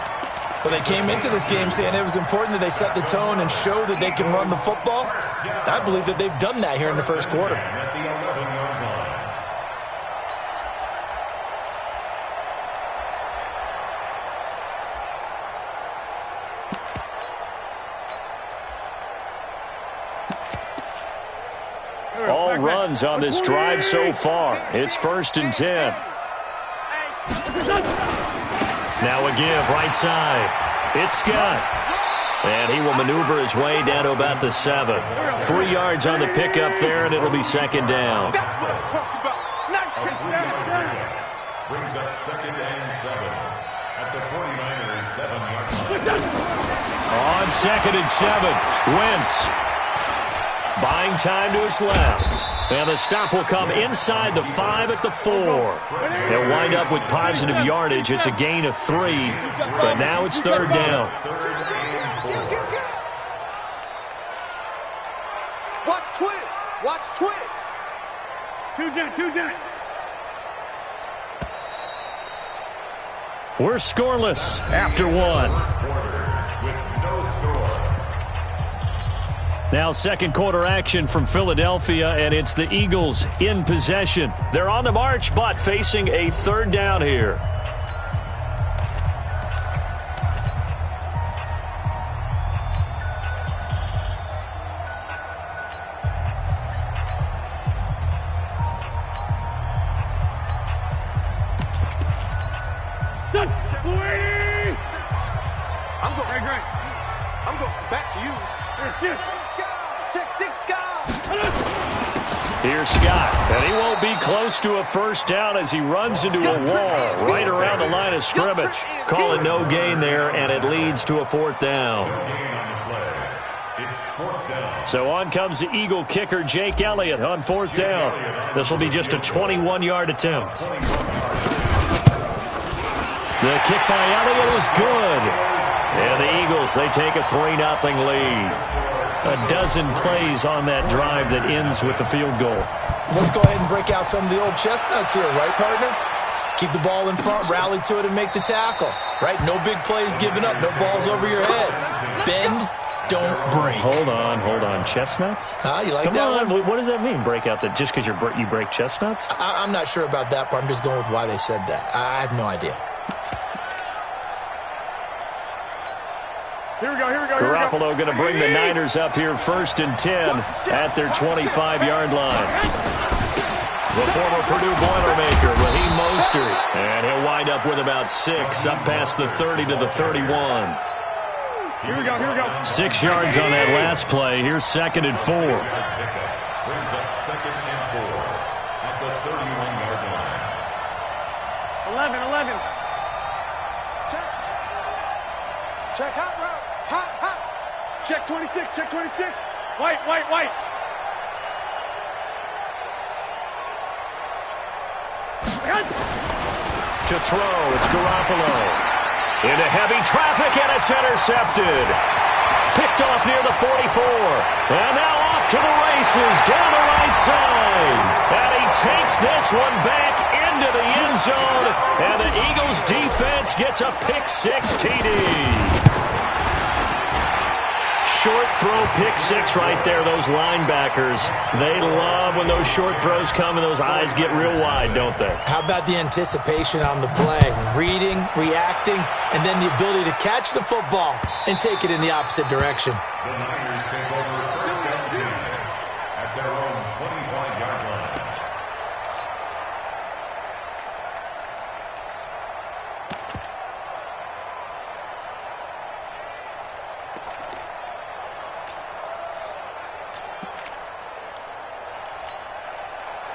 Well, they came into this game saying it was important that they set the tone and show that they can run the football. I believe that they've done that here in the first quarter. At the 11-yard line. All runs on this drive so far. It's first and 10. Now a give, right side. It's Scott. And he will maneuver his way down to about the 7. 3 yards on the pickup there, and it'll be second down. That's what I'm talking about. Nice. Brings up second and 7 at the 49ers 7-yard line. On second and 7, Wentz. Buying time to his left. And the stop will come inside the 5 at the 4. They'll wind up with positive yardage. It's a gain of 3, but now it's third down. Watch twist. Two jet. We're scoreless after 1. With no score. Now second quarter action from Philadelphia, and it's the Eagles in possession. They're on the march, but facing a third down here. I'm going back to you. Here's Scott, and he won't be close to a first down as he runs into a wall right around the line of scrimmage. Call it no gain there, and it leads to a fourth down. So on comes the Eagle kicker, Jake Elliott, on fourth down. This will be just a 21-yard attempt. The kick by Elliott is good. And the Eagles, they take a 3-0 lead. A dozen plays on that drive that ends with the field goal. Let's go ahead and break out some of the old chestnuts here, right, partner? Keep the ball in front, rally to it, and make the tackle, right? No big plays given up, no balls over your head. Bend, don't break. Hold on. Chestnuts? You like Come that on. one? What does that mean, break out? Just because you break chestnuts? I'm not sure about that part. I'm just going with why they said that. I have no idea. Here we go. Garoppolo going to bring the Niners up here 1st and 10 at their 25-yard line. The former Purdue Boilermaker, Raheem Mostert. And he'll wind up with about 6, up past the 30 to the 31. Here we go. 6 yards on that last play. Here's 2nd and 4. Brings up 2nd and 4 at the 31-yard line. 11. Check hot route. Hot. Check 26. White. To throw, it's Garoppolo. Into heavy traffic, and it's intercepted. Picked off near the 44. And now off to the races down the right side. And he takes this one back into the end zone. And the Eagles defense gets a pick-6 TD. Short throw pick-6 right there, those linebackers. They love when those short throws come and those eyes get real wide, don't they? How about the anticipation on the play? Reading, reacting, and then the ability to catch the football and take it in the opposite direction. The Niners take over 1st and 10 at their own 25-yard line.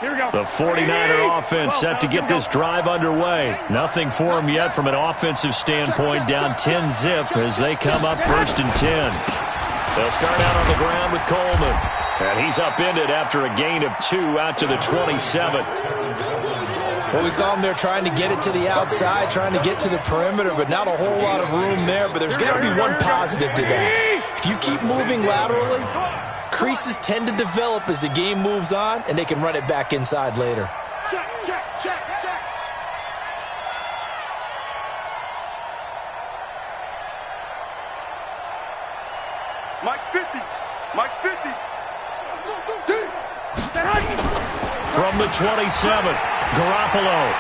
Here we go. The 49er offense set to get this drive underway. Nothing for them yet from an offensive standpoint, down 10-zip as they come up 1st and 10. They'll start out on the ground with Coleman. And he's upended after a gain of 2 out to the 27. Well, we saw him there trying to get it to the outside, trying to get to the perimeter, but not a whole lot of room there. But there's got to be one positive to that. If you keep moving laterally, creases tend to develop as the game moves on, and they can run it back inside later. Check. Mike's 50. From the 27, Garoppolo.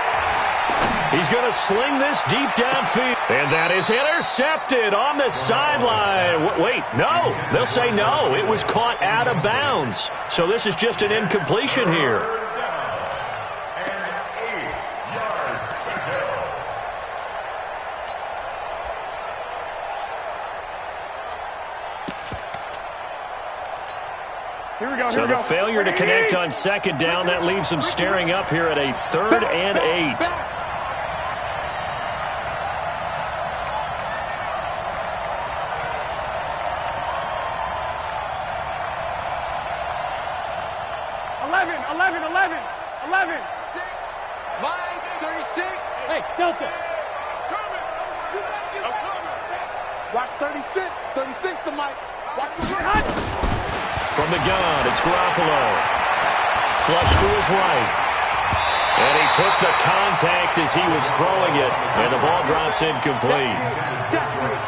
He's going to sling this deep downfield. And that is intercepted on the sideline. Wait, no. They'll say no. It was caught out of bounds. So this is just an incompletion here. So the failure to connect on 2nd down, that leaves them staring up here at a 3rd and 8. Hey, Delta. Watch 36. 36 to Mike. Watch the run. From the gun, it's Garoppolo. Flush to his right. And he took the contact as he was throwing it, and the ball drops incomplete.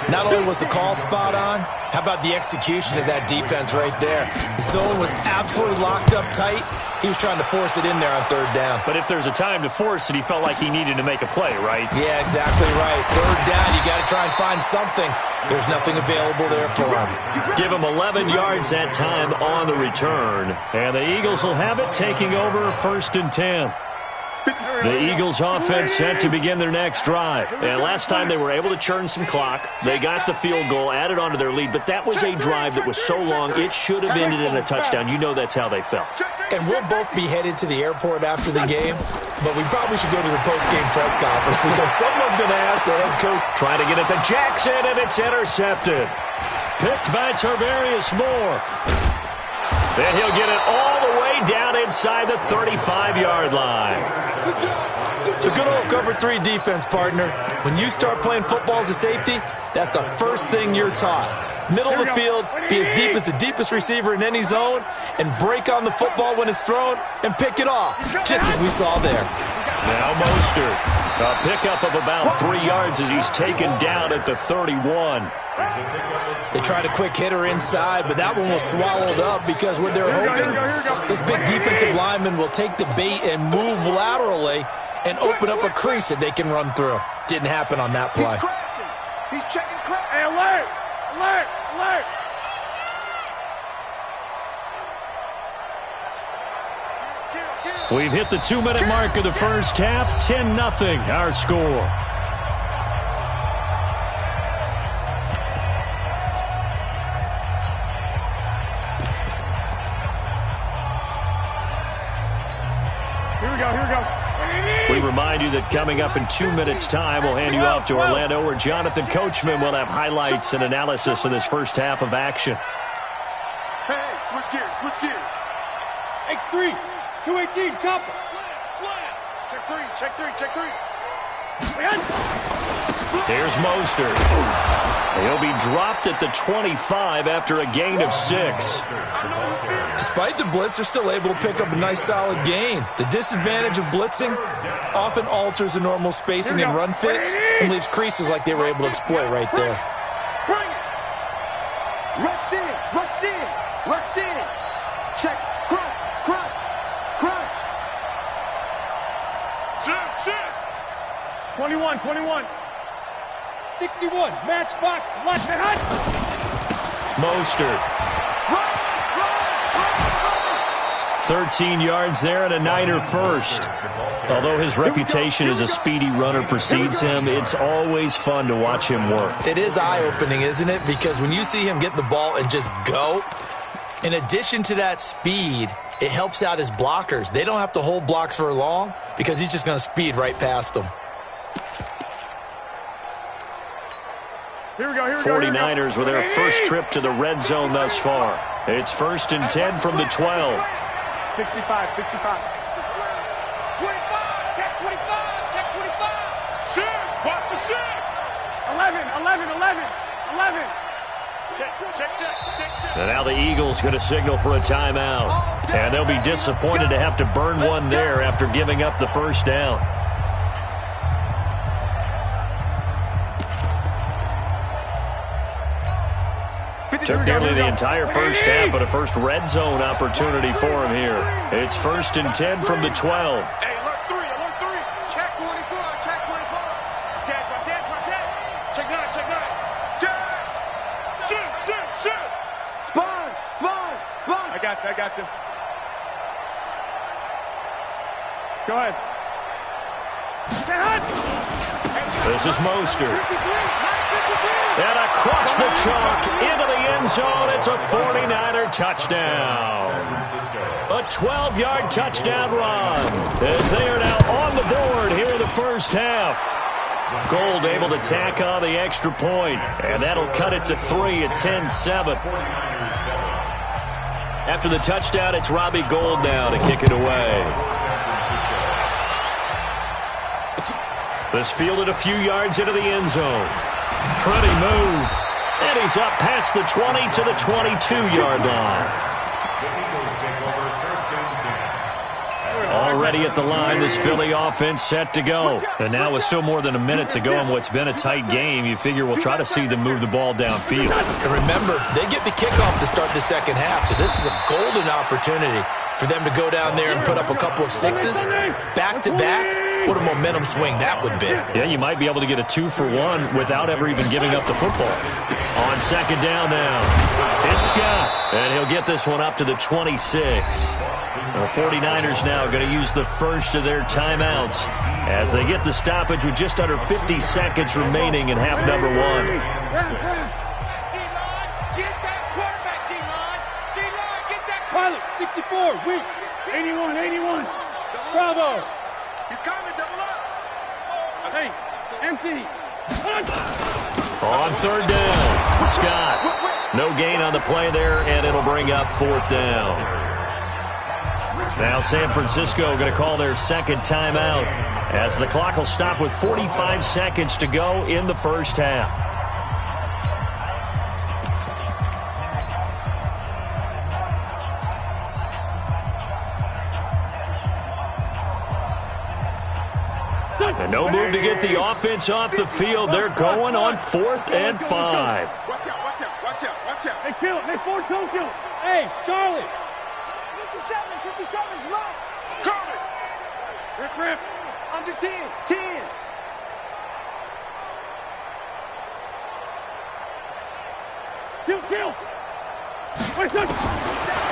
Not only was the call spot on, how about the execution of that defense right there? The zone was absolutely locked up tight. He was trying to force it in there on 3rd down. But if there's a time to force it, he felt like he needed to make a play, right? Yeah, exactly right. 3rd down, you got to try and find something. There's nothing available there for him. Give him 11 yards that time on the return. And the Eagles will have it, taking over 1st and 10. The Eagles offense set to begin their next drive. And last time they were able to churn some clock. They got the field goal, added on to their lead. But that was a drive that was so long, it should have ended in a touchdown. You know that's how they felt. And we'll both be headed to the airport after the game. But we probably should go to the post-game press conference because someone's going to ask the head coach. Trying to get it to Jackson, and it's intercepted. Picked by Tarvarius Moore. Then he'll get it all the way down inside the 35-yard line. The good old cover 3 defense, partner. When you start playing football as a safety, that's the first thing you're taught. Middle of the field, be as deep as the deepest receiver in any zone, and break on the football when it's thrown and pick it off, just as we saw there. Now Mostert. A pickup of about 3 yards as he's taken down at the 31. They tried a quick hitter inside, but that one was swallowed up because what they're hoping, this big defensive lineman will take the bait and move laterally and open up a crease that they can run through. Didn't happen on that play. He's crashing. He's checking crash. Hey, alert! Alert! Alert! We've hit the 2-minute mark of the first half. 10-0 our score. Here we go, here we go. We remind you that coming up in 2 minutes' time, we'll hand you off to Orlando, where Jonathan Coachman will have highlights and analysis of this first half of action. Hey, switch gears, switch gears. X3, 218, chopper. Slam. Check three, check three, check three. Here's Mostert. He'll be dropped at the 25 after a gain of 6. Despite the blitz, they're still able to pick up a nice solid gain. The disadvantage of blitzing often alters the normal spacing and run fits and leaves creases like they were able to exploit right there. Bring it. Rush in, rush in, rush in. Check, crunch, crunch, crunch. Shit. 21, 21. 61, matchbox, left and hot. Mostert. 13 yards there and a Niner first. Although his reputation as a speedy runner precedes him, it's always fun to watch him work. It is eye-opening, isn't it? Because when you see him get the ball and just go, in addition to that speed, it helps out his blockers. They don't have to hold blocks for long because he's just going to speed right past them. Here we go, here we go. 49ers with their first trip to the red zone thus far. It's 1st and 10 from the 12. 65, 65. 25, check 25, check 25. Shit, watch the shit. 11. Check. And now the Eagles going to signal for a timeout. And they'll be disappointed to have to burn one there after giving up the first down. Took nearly the entire first half, but a first red zone opportunity for him here. It's 1st and 10 from the 12. Hey, alert 3. Check 24, check 24. Check. Check 9. Check. Shoot. Sponge. I got you. Go ahead. This is Mostert. And across the chalk into the end zone, it's a 49er touchdown. A 12-yard touchdown run as they are now on the board here in the first half. Gold able to tack on the extra point, and that'll cut it to 3 at 10-7. After the touchdown, it's Robbie Gould now to kick it away. This fielded a few yards into the end zone. Pretty move. And he's up past the 20 to the 22-yard line. Already at the line, this Philly offense set to go. And now with still more than a minute to go in what's been a tight game, you figure we'll try to see them move the ball downfield. And remember, they get the kickoff to start the second half, so this is a golden opportunity for them to go down there and put up a couple of sixes back-to-back. What a momentum swing that would be. Yeah, you might be able to get a 2-for-1 without ever even giving up the football. On second down now, it's Scott, and he'll get this one up to the 26. The 49ers now going to use the first of their timeouts as they get the stoppage with just under 50 seconds remaining in half number 1. D-line, get that quarterback, D-line. D-line, get that pilot. 64, weak. 81. Bravo. He's coming, double up. Hey, empty. On third down, Scott. No gain on the play there, and it'll bring up 4th down. Now San Francisco going to call their second timeout as the clock will stop with 45 seconds to go in the first half. And no move to get the offense off the field. They're going on 4th and 5. Watch out, watch out. Hey, kill it. Hey, 4-2, kill it. Hey, Charlie. 57's mine. Cover it. Rip. Under 10. 10. Kill.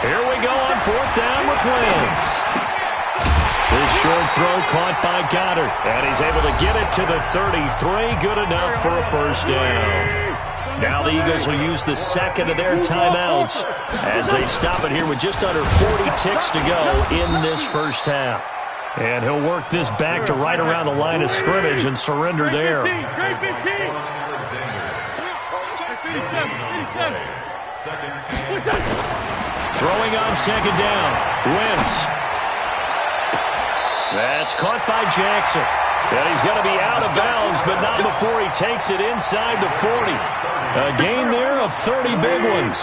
Here we go on 4th down with Wentz. This short throw caught by Goddard, and he's able to get it to the 33. Good enough for a first down. Now the Eagles will use the second of their timeouts as they stop it here with just under 40 ticks to go in this first half. And he'll work this back to right around the line of scrimmage and surrender there. Throwing on second down. Wentz. That's caught by Jackson. And he's going to be out of bounds, but not before he takes it inside the 40. A gain there of 30 big ones.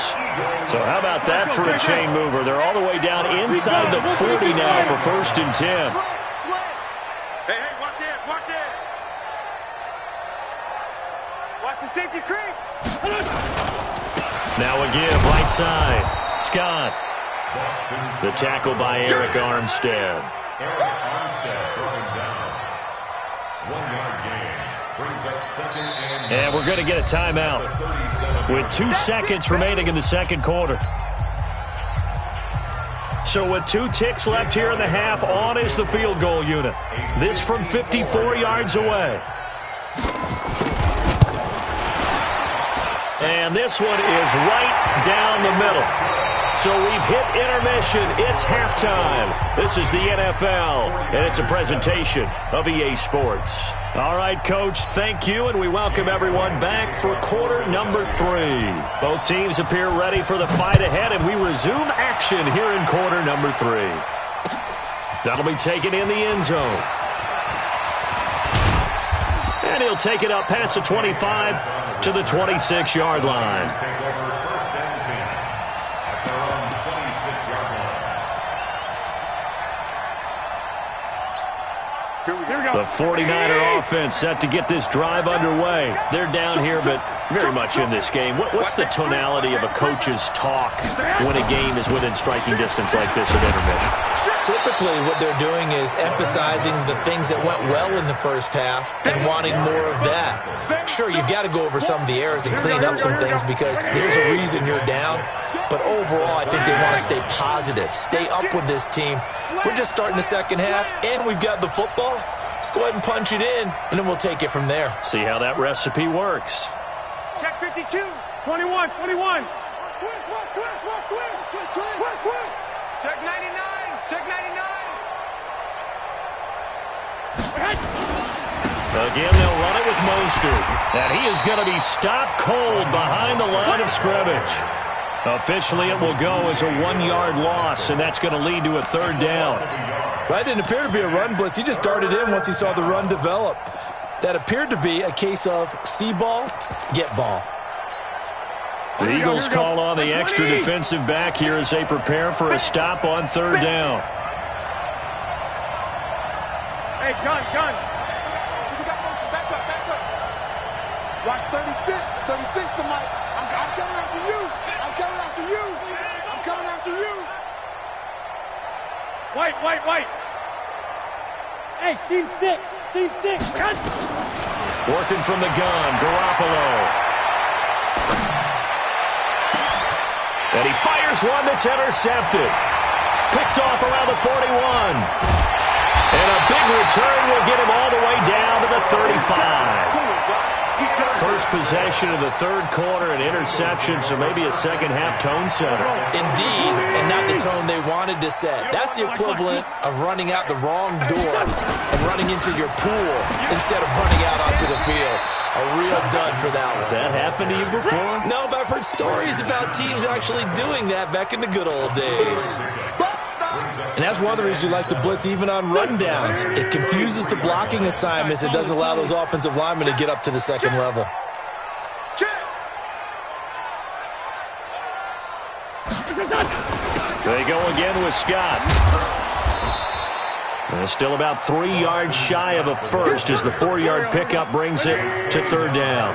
So how about that for a chain mover? They're all the way down inside the 40 now for 1st and 10. Hey, watch it. Watch the safety creep. Now again, right side. Scott. The tackle by Eric Armstead. Eric Armstead throwing down. 1-yard gain. Brings up 2nd and 9. And we're going to get a timeout with 2 seconds remaining in the second quarter. So with 2 ticks left here in the half, on is the field goal unit. This from 54 yards away. And this one is right down the middle. So we've hit intermission. It's halftime. This is the NFL, and it's a presentation of EA Sports. All right, Coach, thank you, and we welcome everyone back for quarter number 3. Both teams appear ready for the fight ahead, and we resume action here in quarter number 3. That'll be taken in the end zone. And he'll take it up past the 25 to the 26-yard line. The 49er offense set to get this drive underway. They're down here, but very much in this game. What's the tonality of a coach's talk when a game is within striking distance like this at intermission? Typically, what they're doing is emphasizing the things that went well in the first half and wanting more of that. Sure, you've got to go over some of the errors and clean up some things because there's a reason you're down. But overall, I think they want to stay positive, stay up with this team. We're just starting the second half, and we've got the football. Let's go ahead and punch it in, and then we'll take it from there. See how that recipe works. Check 52. 21. Twist. Check 99. Check 99. Again, they'll run it with Mostert. And he is going to be stopped cold behind the line of scrimmage. Officially, it will go as a 1-yard loss, and that's going to lead to a 3rd down. That didn't appear to be a run blitz. He just darted in once he saw the run develop. That appeared to be a case of see ball, get ball. The Eagles call on the extra defensive back here as they prepare for a stop on 3rd down. Hey, gun. Back up. Watch 36 to Mike. I'm coming after you. I'm coming after you. White. Hey, seam 6. Working from the gun, Garoppolo. And he fires one that's intercepted. Picked off around the 41. And a big return will get him all the way down to the 35. First possession of the third quarter, an interception, so maybe a second-half tone setter. Indeed, and not the tone they wanted to set. That's the equivalent of running out the wrong door and running into your pool instead of running out onto the field. A real dud for that one. Has that happened to you before? No, but I've heard stories about teams actually doing that back in the good old days. And that's one of the reasons you like to blitz even on rundowns. It confuses the blocking assignments. It doesn't allow those offensive linemen to get up to the second level. They go again with Scott. And still about 3 yards shy of a first as the 4-yard pickup brings it to third down.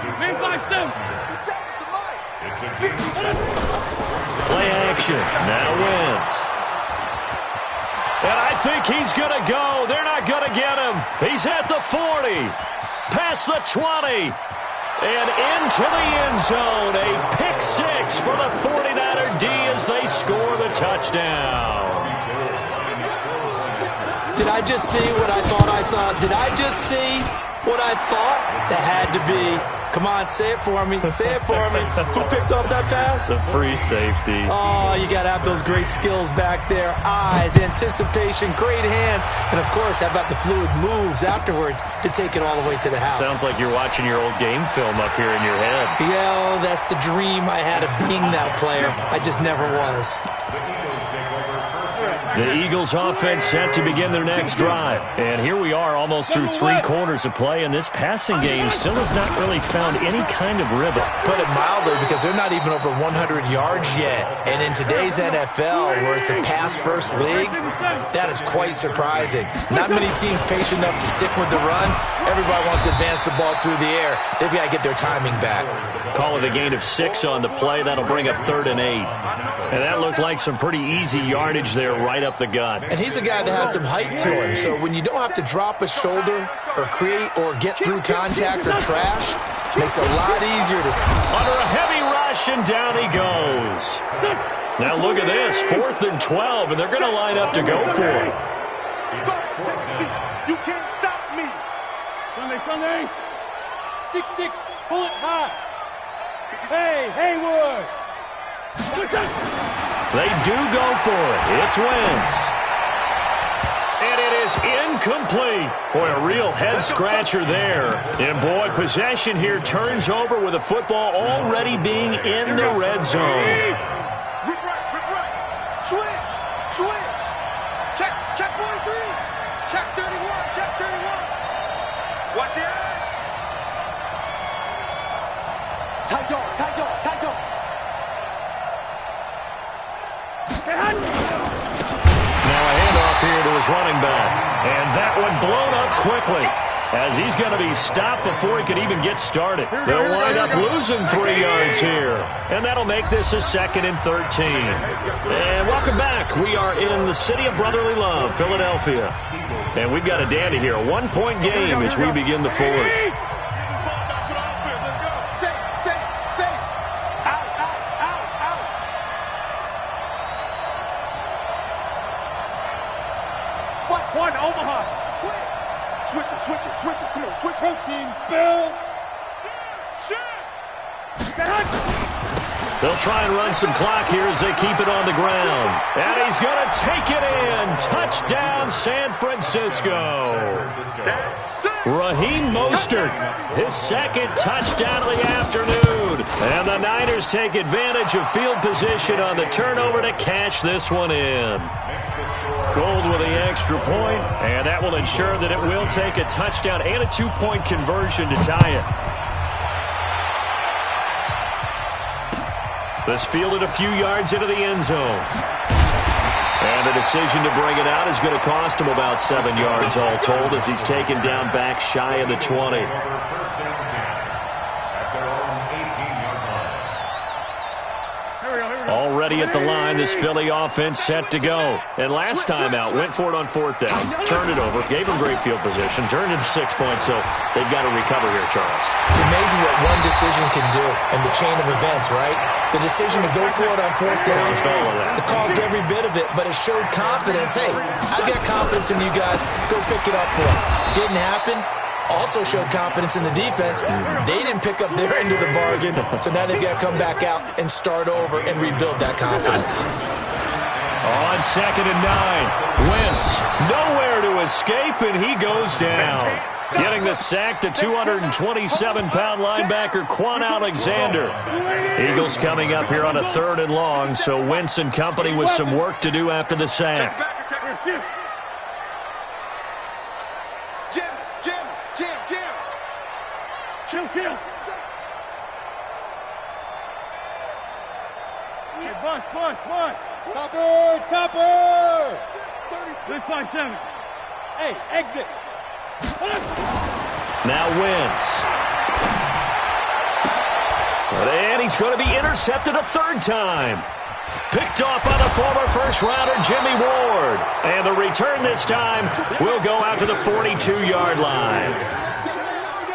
Play action. Now Wentz. And I think he's going to go. They're not going to get him. He's at the 40. Past the 20. And into the end zone. A pick six for the 49er D as they score the touchdown. Did I just see what I thought I saw? Did I just see what I thought? That had to be. Come on, say it for me. Say it for me. Who picked up that pass? The free safety. Oh, you got to have those great skills back there. Eyes, anticipation, great hands. And, of course, how about the fluid moves afterwards to take it all the way to the house? Sounds like you're watching your old game film up here in your head. Yeah, that's the dream I had of being that player. I just never was. The Eagles offense set to begin their next drive. And here we are almost through 3 quarters of play, and this passing game still has not really found any kind of rhythm. Put it mildly, because they're not even over 100 yards yet. And in today's NFL, where it's a pass-first league, that is quite surprising. Not many teams patient enough to stick with the run. Everybody wants to advance the ball through the air. They've got to get their timing back. Call it a gain of 6 on the play. That'll bring up 3rd and 8. And that looked like some pretty easy yardage there right up the gut. And he's a guy that has some height to him. So when you don't have to drop a shoulder or create or get through contact or trash, makes it a lot easier to see. Under a heavy rush, and down he goes. Now look at this, 4th and 12, and they're going to line up to go for it. You can't stop me. Sunday. 6'6", pull it high. Hey, Haywood. They do go for it. It's Wentz. And it is incomplete. Boy, a real head-scratcher there. And, boy, possession here turns over with the football already being in the red zone. Rip right. Switch. Check 43. Check 31. Watch the eye. Tight dog. Now a handoff here to his running back. And that one blown up quickly as he's going to be stopped before he could even get started. They'll wind up losing 3 yards here. And that'll make this a 2nd and 13. And welcome back. We are in the city of brotherly love, Philadelphia. And we've got a dandy here. A 1-point game as we begin the 4th. Switch it. Come on, switch. Protein spill. They'll try and run some clock here as they keep it on the ground. And he's going to take it in. Touchdown, San Francisco. Raheem Mostert, his 2nd touchdown of the afternoon. And the Niners take advantage of field position on the turnover to cash this one in. Gold with the extra point, and that will ensure that it will take a touchdown and a 2-point conversion to tie it. This fielded a few yards into the end zone. And the decision to bring it out is going to cost him about 7 yards all told as he's taken down back shy of the 20. Already at the line, this Philly offense set to go. And last time out, went for it on 4th down, turned it over, gave him great field position, turned it to 6 points, so they've got to recover here, Charles. It's amazing what one decision can do in the chain of events, right? The decision to go for it on 4th down, it caused every bit of it, but it showed confidence. Hey, I've got confidence in you guys. Go pick it up for it. Didn't happen. Also showed confidence in the defense. They didn't pick up their end of the bargain, so now they've got to come back out and start over and rebuild that confidence. On 2nd and 9, Wentz nowhere to escape, and he goes down. Getting the sack, the 227-pound linebacker, Quan Alexander. Eagles coming up here on a 3rd and long, so Wentz and company with some work to do after the sack. Chill. Hey, bunch. Topper! 6 by 7. Hey, exit. Now Wentz. And he's going to be intercepted a third time. Picked off by the former first-rounder Jimmy Ward. And the return this time will go out to the 42-yard line.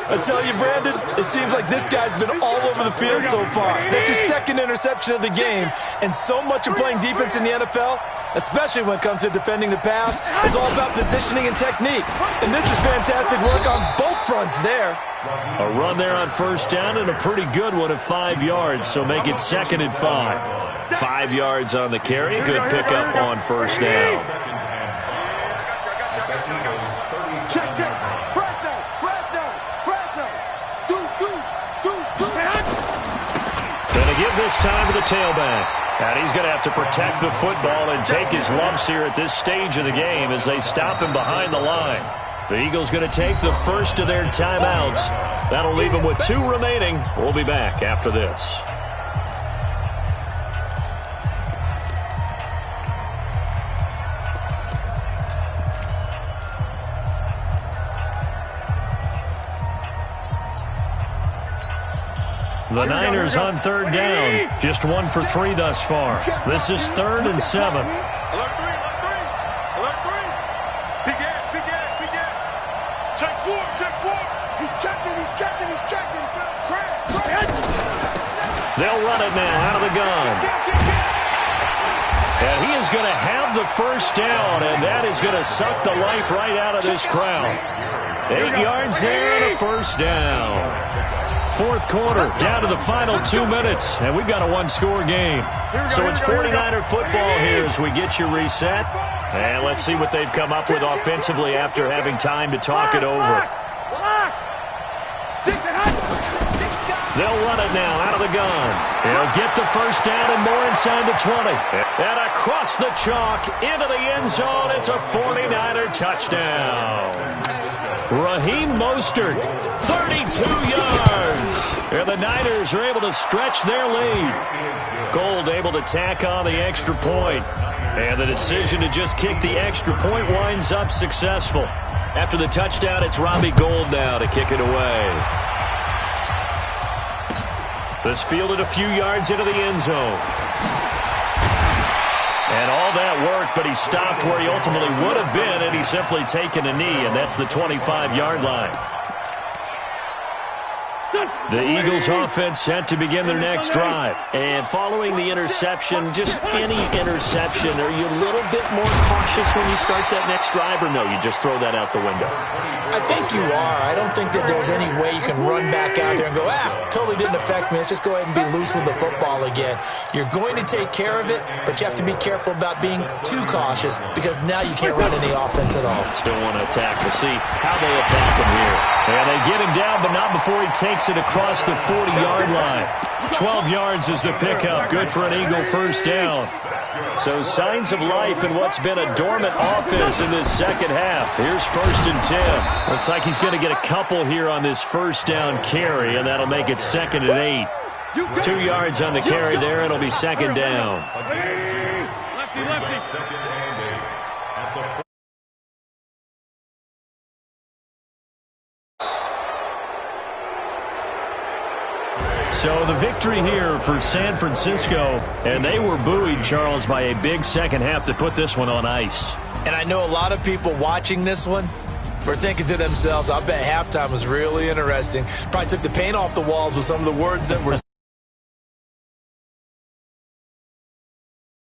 I tell you, Brandon, it seems like this guy's been all over the field so far. That's his second interception of the game. And so much of playing defense in the NFL, especially when it comes to defending the pass, is all about positioning and technique. And this is fantastic work on both fronts there. A run there on first down and a pretty good one at 5 yards, so make it 2nd and 5. 5 yards on the carry. Good pickup on first down. Check, check. Going to give this time to the tailback. And he's going to have to protect the football and take his lumps here at this stage of the game as they stop him behind the line. The Eagles going to take the first of their timeouts. That'll leave them with 2 remaining. We'll be back after this. The Niners on third down. Just 1 for 3 thus far. This is 3rd and 7. Alert 3, alert 3. Big ass. Check 4. He's checking. Crash. They'll run it now out of the gun. And he is going to have the first down, and that is going to suck the life right out of this crowd. 8 yards there and a first down. 4th quarter, down to the final 2 minutes, and we've got a 1-score game. So it's 49er football here as we get you reset. And let's see what they've come up with offensively after having time to talk it over. They'll run it now out of the gun. They'll get the first down and more inside the 20. And across the chalk into the end zone. It's a 49er touchdown. Raheem Mostert, 32 yards. And the Niners are able to stretch their lead. Gold able to tack on the extra point. And the decision to just kick the extra point winds up successful. After the touchdown, it's Robbie Gould now to kick it away. This fielded a few yards into the end zone. And all that work, but he stopped where he ultimately would have been had he simply taken a knee, and that's the 25-yard line. The Eagles offense set to begin their next drive. And following the interception, just any interception, are you a little bit more cautious when you start that next drive, or no, you just throw that out the window? I think you are. I don't think that there's any way you can run back out there and go, totally didn't affect me. Let's just go ahead and be loose with the football again. You're going to take care of it, but you have to be careful about being too cautious because now you can't run any offense at all. Still want to attack. We'll see how they attack him here. And they get him down, but not before he takes it across the 40-yard line. 12 yards is the pickup. Good for an Eagle first down. So signs of life in what's been a dormant offense in this second half. Here's 1st and 10. Looks like he's going to get a couple here on this first down carry, and that'll make it 2nd and 8. 2 yards on the carry there. It'll be 2nd down. Lefty. So the victory here for San Francisco, and they were buoyed, Charles, by a big second half to put this one on ice. And I know a lot of people watching this one were thinking to themselves, I bet halftime was really interesting. Probably took the paint off the walls with some of the words that were